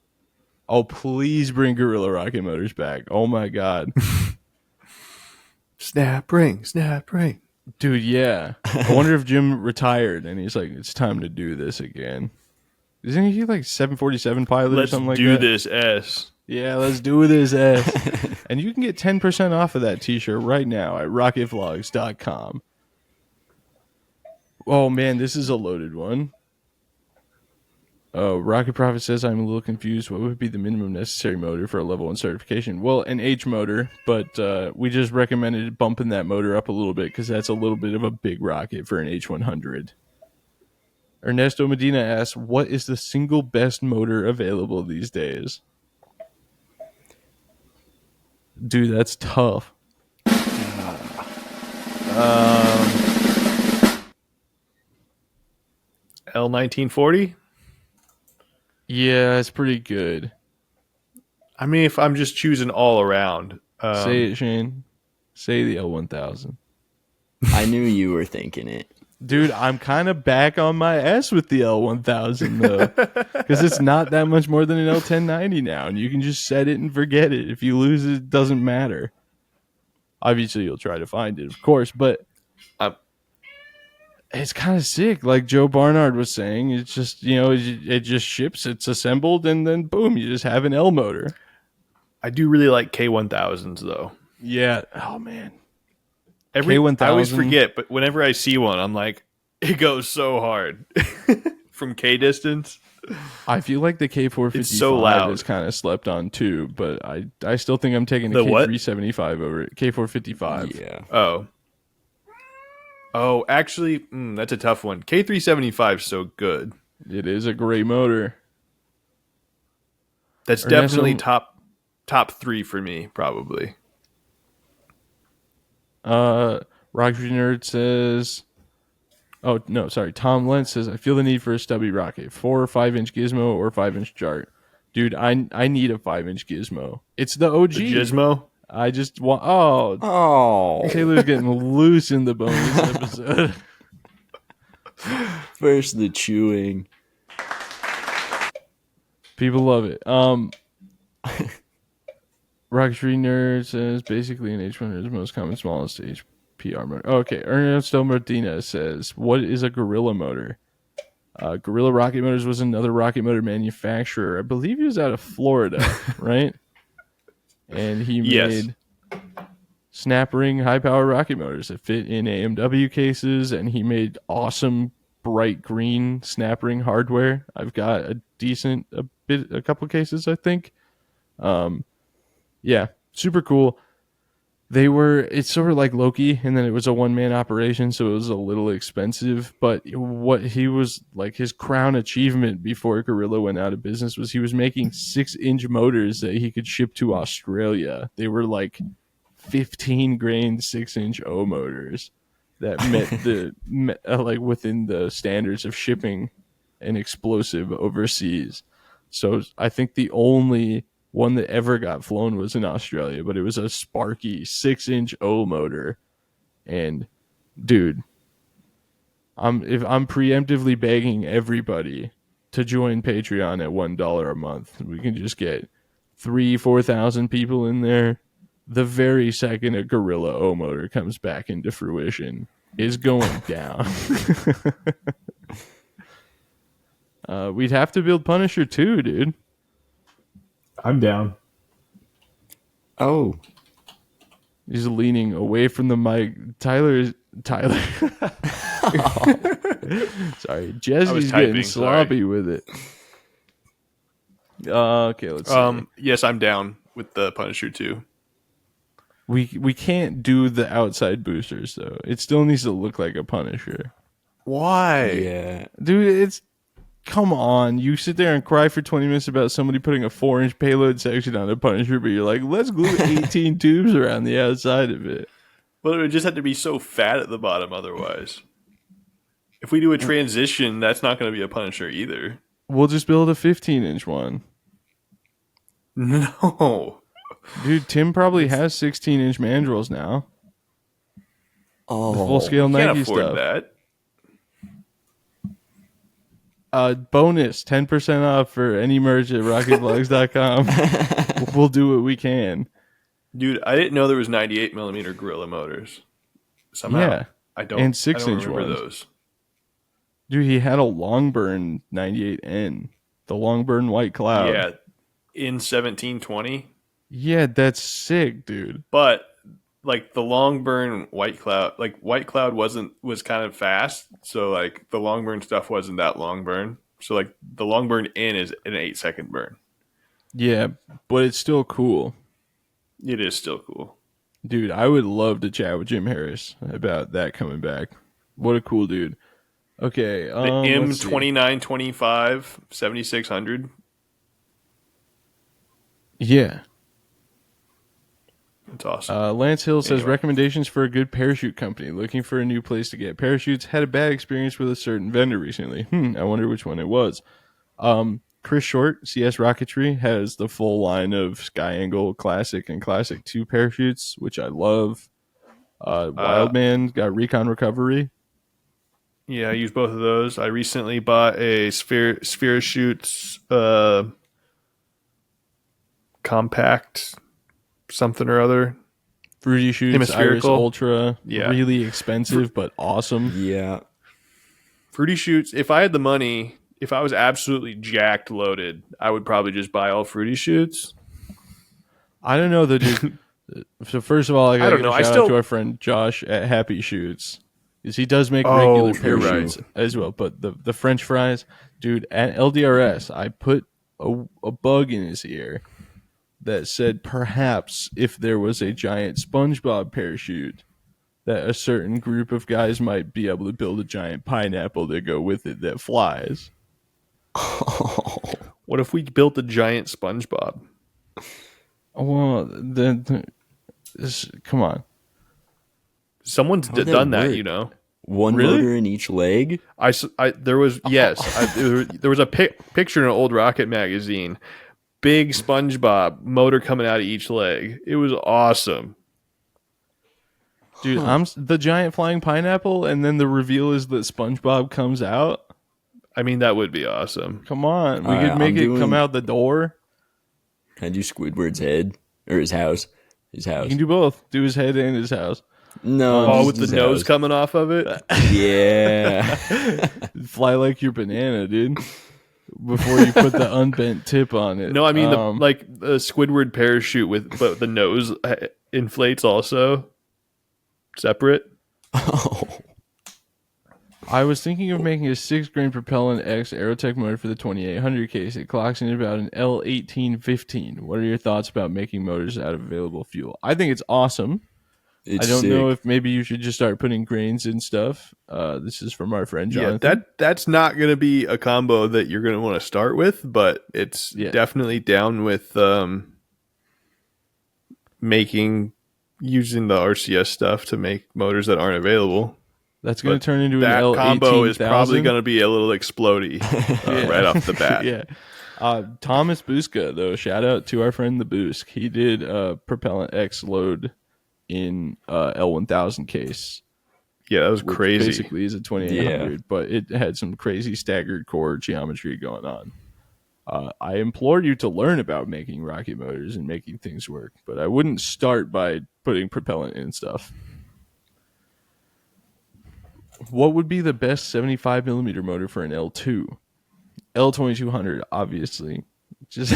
Oh, please bring Gorilla Rocket Motors back. Oh, my God. snap ring. Dude, yeah. I wonder if Jim retired and he's like, it's time to do this again. Isn't he like 747 pilot or Let's something like do that? this, S. Yeah, let's do this, S. And you can get 10% off of that t-shirt right now at rocketvlogs.com. Oh, man, this is a loaded one. Oh, Rocket Prophet says, I'm a little confused. What would be the minimum necessary motor for a level 1 certification? Well, an H motor, but we just recommended bumping that motor up a little bit because that's a little bit of a big rocket for an H100. Ernesto Medina asks, what is the single best motor available these days? Dude, that's tough. L1940. Yeah, it's pretty good. I mean, if I'm just choosing all around, Say it, Shane. Say the L1000. I knew you were thinking it. Dude, I'm kind of back on my S with the L1000, though. Because it's not that much more than an L1090 now, and you can just set it and forget it. If you lose it, it doesn't matter. Obviously, you'll try to find it, of course, but it's kind of sick. Like Joe Barnard was saying, it's just, it just ships, it's assembled, and then boom, you just have an L motor. I do really like K1000s though. Yeah. Oh, man. I K1000. always forget, but whenever I see one, I'm like, it goes so hard from K distance. I feel like the K455 It's so loud. is kind of slept on too, but I still think I'm taking The the what? K375 over it. K455. Yeah. Oh, actually, that's a tough one. K375 is so good. It is a great motor. That's Ernesto- definitely top 3 for me, probably. Rocket Nerd says, oh, no, sorry. Tom Lentz says, I feel the need for a stubby rocket. 4 or 5 inch gizmo or 5 inch chart. Dude, I need a 5 inch gizmo. It's the OG. The Gizmo? I just want, oh, Taylor's getting loose in the bonus episode. First the chewing. People love it. Rocketry Nerd says basically an H100 is the most common smallest HPR motor. Okay, Ernesto Martinez says, what is a Gorilla motor? Gorilla Rocket Motors was another rocket motor manufacturer. I believe he was out of Florida, right? And he made snap ring high power rocket motors that fit in AMW cases, and he made awesome bright green snap ring hardware. I've got a couple cases, I think. Yeah, super cool. It's sort of like Loki, and then it was a one-man operation, so it was a little expensive. But what he was like, his crown achievement before Gorilla went out of business was he was making 6-inch motors that he could ship to Australia. They were like 15 grain 6-inch O motors that met like within the standards of shipping an explosive overseas. So I think the only one that ever got flown was in Australia, but it was a Sparky 6-inch O motor. And dude, I'm preemptively begging everybody to join Patreon at $1 a month. We can just get 4,000 people in there. The very second a Gorilla O motor comes back into fruition, is going down. We'd have to build Punisher 2, dude. I'm down. Oh. He's leaning away from the mic. Tyler. Sorry, Jesse's getting sloppy with it. Okay, let's see. Yes, I'm down with the Punisher 2. We can't do the outside boosters though. It still needs to look like a Punisher. Why? Yeah. Dude, Come on, you sit there and cry for 20 minutes about somebody putting a 4-inch payload section on a Punisher, but you're like, let's glue 18 tubes around the outside of it. Well, it would just have to be so fat at the bottom otherwise. If we do a transition, that's not going to be a Punisher either. We'll just build a 15-inch one. No. Dude, Tim probably has 16-inch mandrels now. Oh, The full-scale Can't Nike afford stuff. that. Bonus, 10% off for any merch at rocketblogs.com. We'll do what we can. Dude, I didn't know there was 98mm Gorilla motors. Somehow. Yeah. I don't, And I 6-inch don't remember ones. those. Dude, he had a Longburn 98N. The Longburn White Cloud. Yeah. In 1720. Yeah, that's sick, dude. But like the long burn White Cloud, like White Cloud was kind of fast, so like the long burn stuff wasn't that long burn. So like the long burn in is an 8-second burn. Yeah, but it's still cool. It is still cool. Dude, I would love to chat with Jim Harris about that coming back. What a cool dude. Okay, The let's see. M2925 7600. Yeah. It's awesome. Lance Hill says Anyway. recommendations for a good parachute company. Looking for a new place to get parachutes. Had a bad experience with a certain vendor recently. I wonder which one it was. Chris Short, CS Rocketry, has the full line of Sky Angle Classic and Classic 2 parachutes, which I love. Wildman got Recon Recovery. Yeah, I use both of those. I recently bought a Sphere Shoots compact something or other. Fruity Shoots, Iris Hemispherical. Ultra. Yeah. Really expensive, but awesome. yeah. Fruity Shoots, if I had the money, if I was absolutely jacked loaded, I would probably just buy all Fruity Shoots. I don't know, though, dude. So first of all, I got to don't give a know. I shout out still- to our friend Josh at Happy Shoots. Because he does make Oh, regular you're parachutes as well. But the French fries, dude, at LDRS, I put a bug in his ear that said perhaps if there was a giant SpongeBob parachute, that a certain group of guys might be able to build a giant pineapple to go with it that flies. What if we built a giant SpongeBob? Well, come on. Someone's How'd that done that, work? you know. One Really? motor in each leg. There was there was a picture in an old Rocket magazine. Big SpongeBob motor coming out of each leg. It was awesome. Dude, I'm the giant flying pineapple, and then the reveal is that SpongeBob comes out. I mean, that would be awesome. Come on, we Alright, could make I'm it doing- come out the door. Can I do Squidward's head or his house? His house. You can do both. Do his head and his house. No, Oh, just with the his nose house. coming off of it. Yeah. Fly like your banana, dude. Before you put the unbent tip on it. No, I mean Um, the Squidward parachute but the nose inflates also separate. Oh. I was thinking of making a 6-grain propellant X Aerotech motor for the 2800 case. It clocks in about an L1815. What are your thoughts about making motors out of available fuel? I think it's awesome. It's I don't sick. know if maybe you should just start putting grains in stuff. This is from our friend Jonathan. Yeah, that's not going to be a combo that you're going to want to start with, but it's definitely down with using the RCS stuff to make motors that aren't available. That's going to But turn into an That L18,000. combo is probably going to be a little explodey right off the bat. Yeah. Thomas Buska, though, shout out to our friend the Busk. He did a propellant X load in L1000 case. Yeah, that was which crazy. Basically, is a 2800, but it had some crazy staggered core geometry going on. I implore you to learn about making rocket motors and making things work, but I wouldn't start by putting propellant in stuff. What would be the best 75mm motor for an L2? L2200, obviously. Just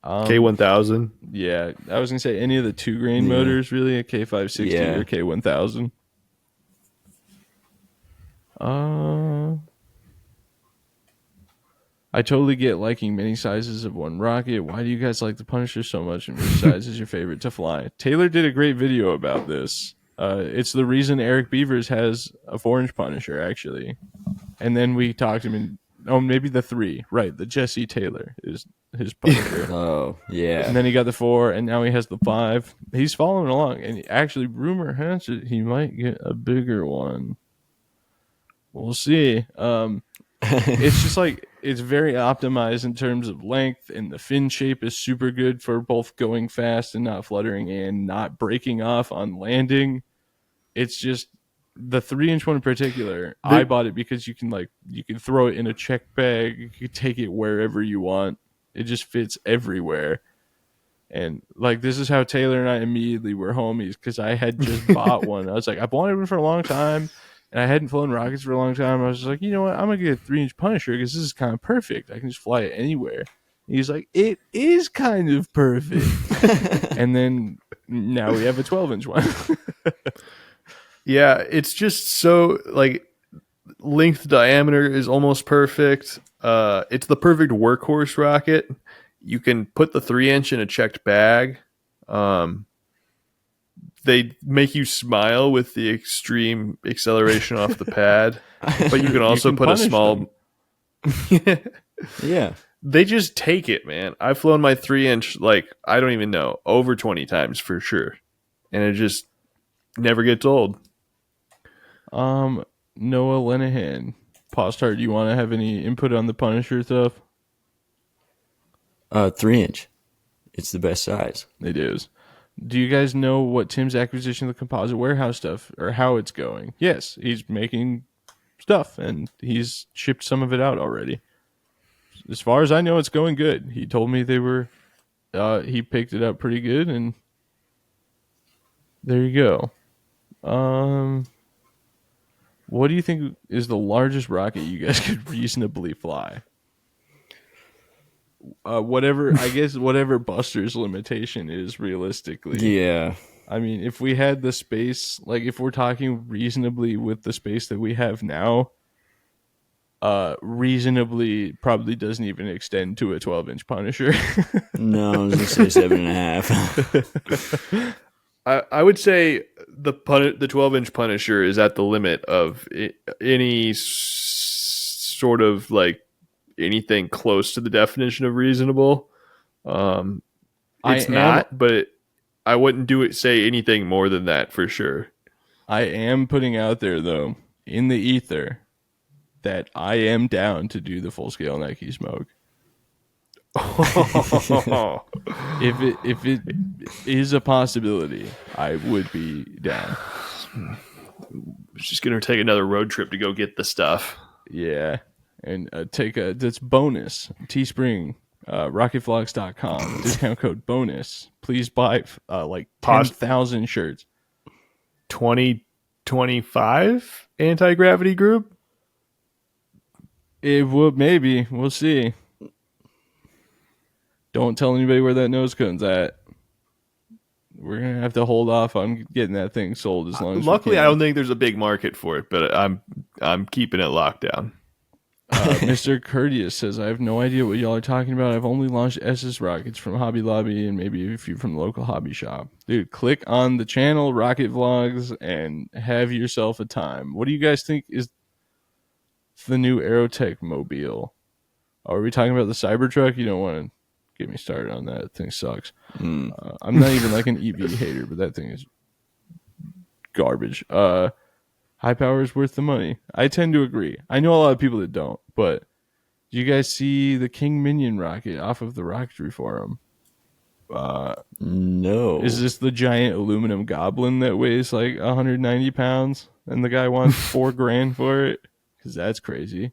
K1000. yeah, I was gonna say any of the 2-grain motors, really, a K560 Yeah. or K1000. I totally get liking many sizes of one rocket. Why do you guys like the Punisher so much, and which size is your favorite to fly? Taylor did a great video about this. It's the reason Eric Beavers has a 4-inch Punisher, actually. And then we talked him in. Oh, maybe the 3. Right, the Jesse Taylor is his Punisher. Oh, yeah. And then he got the 4, and now he has the 5. He's following along, and actually, rumor has it he might get a bigger one. We'll see. It's just like it's very optimized in terms of length, and the fin shape is super good for both going fast and not fluttering and not breaking off on landing. It's just the 3-inch one in particular. I bought it because you can throw it in a check bag, you can take it wherever you want. It just fits everywhere. And like this is how Taylor and I immediately were homies, because I had just bought one. I was like, I've wanted one for a long time. And I hadn't flown rockets for a long time. I was just like, you know what? I'm going to get a 3-inch Punisher because this is kind of perfect. I can just fly it anywhere. And he's like, it is kind of perfect. And then now we have a 12-inch one. Yeah, it's just so like length diameter is almost perfect. It's the perfect workhorse rocket. You can put the 3-inch in a checked bag. They make you smile with the extreme acceleration off the pad, but you can also put a small. Yeah. They just take it, man. I've flown my 3-inch like I don't even know over 20 times for sure, and it just never gets old. Noah Lenahan, Postart, do you want to have any input on the Punisher stuff? 3-inch. It's the best size. It is. Do you guys know what Tim's acquisition of the composite warehouse stuff, or how it's going? Yes, he's making stuff, and he's shipped some of it out already. As far as I know, it's going good. He told me they were, he picked it up pretty good, and there you go. What do you think is the largest rocket you guys could reasonably fly? Whatever Buster's limitation is realistically. Yeah. I mean, if we had the space, like if we're talking reasonably with the space that we have now, reasonably probably doesn't even extend to a 12-inch Punisher. No, I was going to say 7.5. I would say the 12-inch Punisher is at the limit of any sort of like anything close to the definition of reasonable. It's not, but I wouldn't say anything more than that for sure. I am putting out there though in the ether that I am down to do the full-scale Nike smoke. If it is a possibility, I would be down. It's just gonna take another road trip to go get the stuff. Yeah, and that's bonus Teespring, rocketflogs.com discount code bonus. Please buy like 10,000 shirts. 2025 anti-gravity group. It would maybe. We'll see. Don't tell anybody where that nose cone's at. We're gonna have to hold off on getting that thing sold as long as. Luckily, we can. I don't think there's a big market for it, but I'm keeping it locked down. Mr. Courteous says, I have no idea what y'all are talking about. I've only launched SS rockets from Hobby Lobby and maybe a few from the local hobby shop. Dude, click on the channel, Rocket Vlogs, and have yourself a time. What do you guys think is the new Aerotech mobile? Are we talking about the Cybertruck? You don't want to get me started on that. That thing sucks. I'm not even like an EV hater, but that thing is garbage. High power is worth the money. I tend to agree. I know a lot of people that don't, but do you guys see the King Minion rocket off of the Rocketry Forum? No. Is this the giant aluminum goblin that weighs like 190 pounds and the guy wants $4,000 for it? Because that's crazy.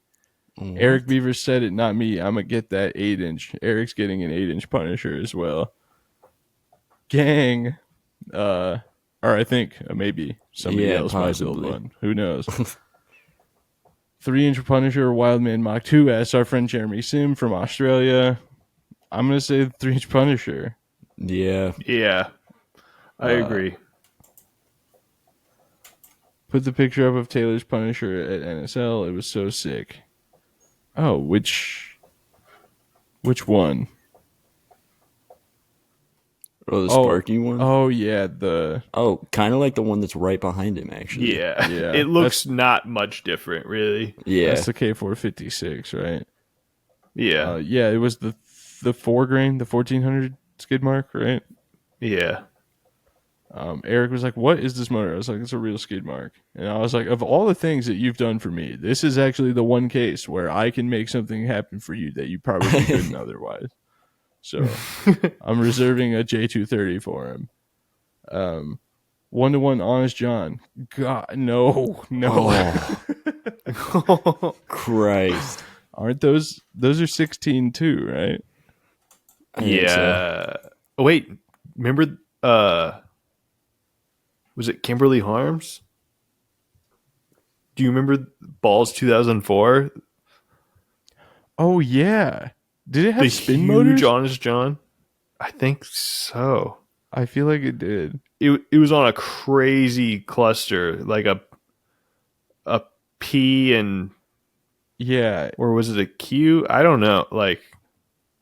What? Eric Beaver said it, not me. I'm going to get that 8-inch. Eric's getting an 8-inch Punisher as well. Gang. Or I think maybe somebody else possibly might build one. Who knows? 3-inch Punisher or Wildman Mach 2. Asked our friend Jeremy Sim from Australia. I'm going to say 3-inch Punisher. Yeah. Yeah. I agree. Put the picture up of Taylor's Punisher at NSL. It was so sick. Oh, which one? Oh, the Sparky one? Oh yeah, the Oh, kind of like the one that's right behind him, actually. Yeah. Yeah, It looks not much different, really. Yeah. that's the K456, right? Yeah. Yeah, it was the 4-grain, the 1400 skid mark, right? Yeah. Eric was like, "What is this motor?" I was like, "It's a real skid mark." And I was like, "Of all the things that you've done for me, this is actually the one case where I can make something happen for you that you probably couldn't otherwise." So I'm reserving a J230 for him. 1-to-1 Honest John. God, no. Oh, Christ. Aren't those are 16 too, right? I think so. Yeah. Oh, wait. Remember, was it Kimberly Harms? Do you remember Balls 2004? Oh yeah. Did it have The spin huge motors? Honest John? I think so. I feel like it did. It was on a crazy cluster, like a P and, Yeah. or was it a Q? I don't know. Like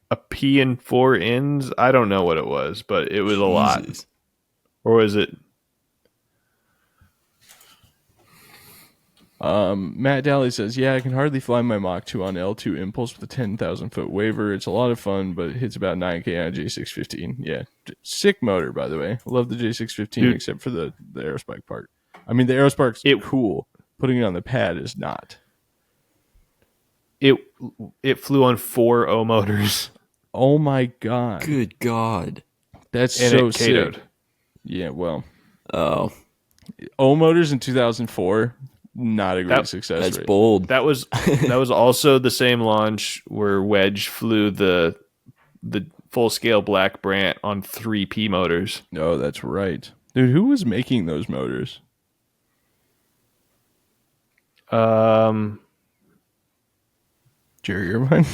a P and 4 ends. I don't know what it was, but it was a lot. Jesus. Or was it? Matt Daly says, "Yeah, I can hardly fly my Mach 2 on L2 Impulse with a 10,000-foot waiver. It's a lot of fun, but it hits about 9K on a J615. Yeah, sick motor, by the way. Love the J615, Dude. except for the Aerospike part. I mean, the Aerospike's cool. Putting it on the pad is not. It flew on 4 O motors. Oh my god, Good God. that's And so it sick. KO'd. Yeah, well, Oh, O motors in 2004, not a great success that's rate. bold. That was also the same launch where Wedge flew the full scale Black Brant on 3P motors. No, that's right, dude. Who was making those motors? Jerry Irvine.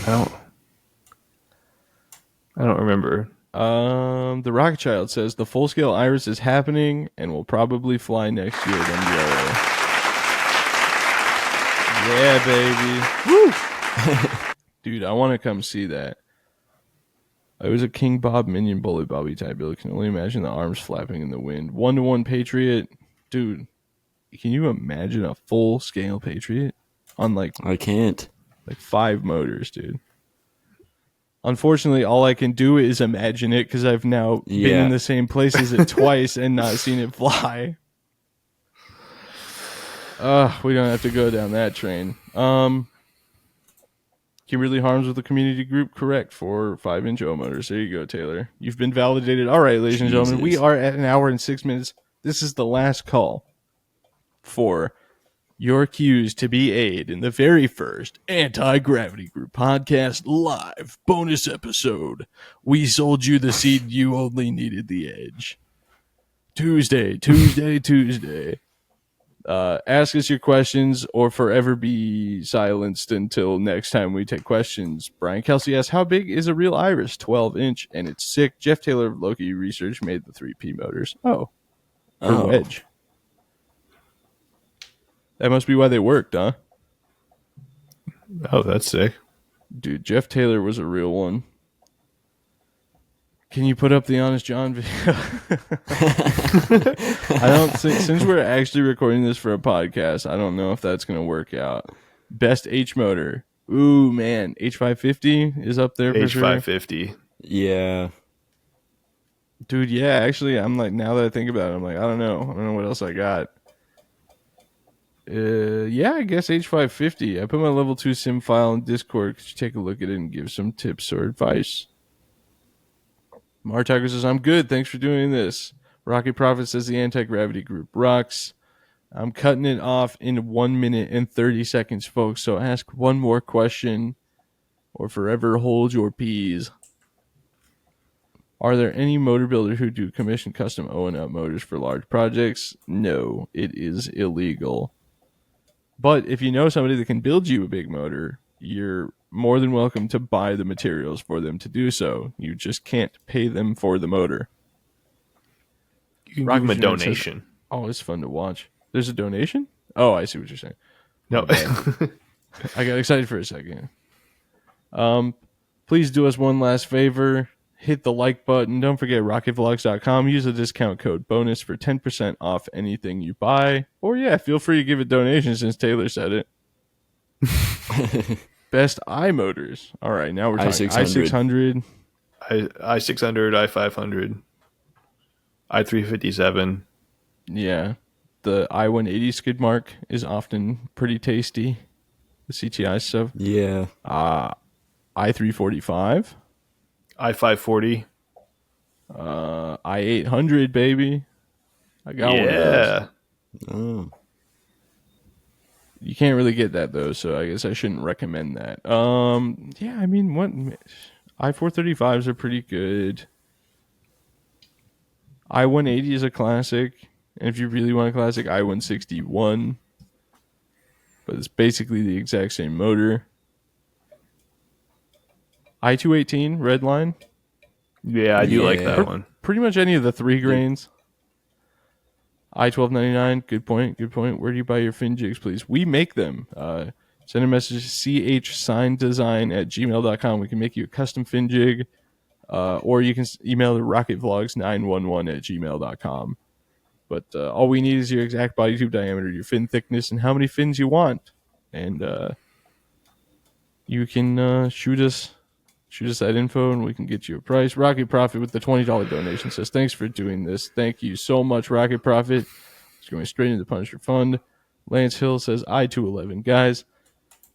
I don't remember. The Rocket Child says the full scale Iris is happening and will probably fly next year at MDRA. Yeah, baby. Woo! Dude, I want to come see that. It was a King Bob Minion Bullet Bobby type build. Can only imagine the arms flapping in the wind. 1-to-1 Patriot. Dude, can you imagine a full scale Patriot on like I can't. 5 motors, dude? Unfortunately, all I can do is imagine it because I've now been in the same place as it twice and not seen it fly. We don't have to go down that train. Kimberly Harms with the community group, correct, for 5-inch O motors. There you go, Taylor. You've been validated. All right, ladies and gentlemen, we are at 1 hour and 6 minutes. This is the last call for your cues to be aid in the very first Anti-Gravity Group podcast live bonus episode. We sold you the seed, you only needed the edge. Tuesday. Ask us your questions or forever be silenced until next time we take questions. Brian Kelsey asks, how big is a real Iris? 12-inch, and it's sick. Jeff Taylor of Loki Research made the 3P motors. For Wedge. That must be why they worked, huh? Oh, that's sick. Dude, Jeff Taylor was a real one. Can you put up the Honest John video? I don't think, since we're actually recording this for a podcast, I don't know if that's going to work out. Best H motor. Ooh, man. H550 is up there for sure. H550. Yeah. Dude, yeah, actually, I'm like, now that I think about it, I'm like, I don't know what else I got. Yeah, I guess H550. I put my level 2 sim file in Discord. Could you take a look at it and give some tips or advice? Martiger says, I'm good. Thanks for doing this. Rocket Prophet says the anti-gravity group rocks. I'm cutting it off in 1 minute and 30 seconds, folks. So ask one more question or forever hold your peas. Are there any motor builders who do commission custom O&up motors for large projects? No, it is illegal. But if you know somebody that can build you a big motor, you're more than welcome to buy the materials for them to do so. You just can't pay them for the motor. You can Rocket give them a Fury says, donation. oh, it's fun to watch. There's a donation? Oh, I see what you're saying. No. I got excited for a second. Please do us one last favor. hit the like button. Don't forget rocketvlogs.com. Use the discount code bonus for 10% off anything you buy. Or yeah, feel free to give a donation since Taylor said it. Best iMotors. All right, now we're talking i600. I600, i500, i357. Yeah. The i180 skid mark is often pretty tasty. The CTI stuff. Yeah. i345. i540. i800, baby. I got one of those. Yeah. Oh. You can't really get that though, so I guess I shouldn't recommend that. Yeah, I mean, what i435s are pretty good. i180 is a classic, and if you really want a classic, i161. But it's basically the exact same motor. i218 Redline. Yeah, I do like Yeah. that one. Pretty much any of the 3 grains. I1299, good point. Where do you buy your fin jigs, please? We make them. Send a message chsigndesign@gmail.com. We can make you a custom fin jig, or you can email the rocketvlogs911@gmail.com. But all we need is your exact body tube diameter, your fin thickness, and how many fins you want. And you can shoot us that info and we can get you a price. Rocket Profit with the $20 donation says, thanks for doing this. Thank you so much, Rocket Profit. It's going straight into the Punisher Fund. Lance Hill says, I211. Guys,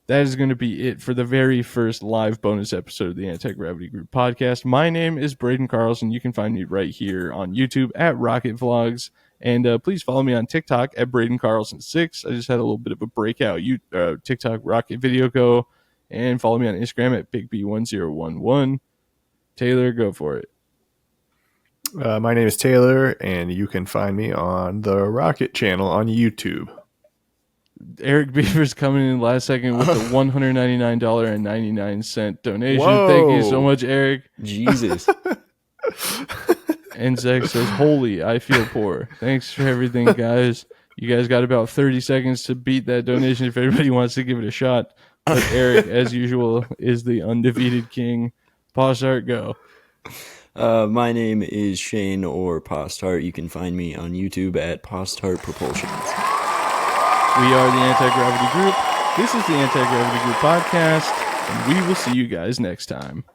that is going to be it for the very first live bonus episode of the Anti-Gravity Group podcast. My name is Braden Carlson. You can find me right here on YouTube at Rocket Vlogs. And please follow me on TikTok at Braden Carlson6. I just had a little bit of a breakout TikTok Rocket video go. And follow me on Instagram at BigB1011. Taylor, go for it. My name is Taylor, and you can find me on the Rocket channel on YouTube. Eric Beaver's coming in last second with the $199.99 donation. Whoa. Thank you so much, Eric. Jesus. And Zach says, holy, I feel poor. Thanks for everything, guys. You guys got about 30 seconds to beat that donation if everybody wants to give it a shot. But Eric, as usual, is the undefeated king. Postart, go. My name is Shane or Postart. You can find me on YouTube at Postart Propulsions. We are the Anti-Gravity Group. This is the Anti-Gravity Group podcast, and we will see you guys next time.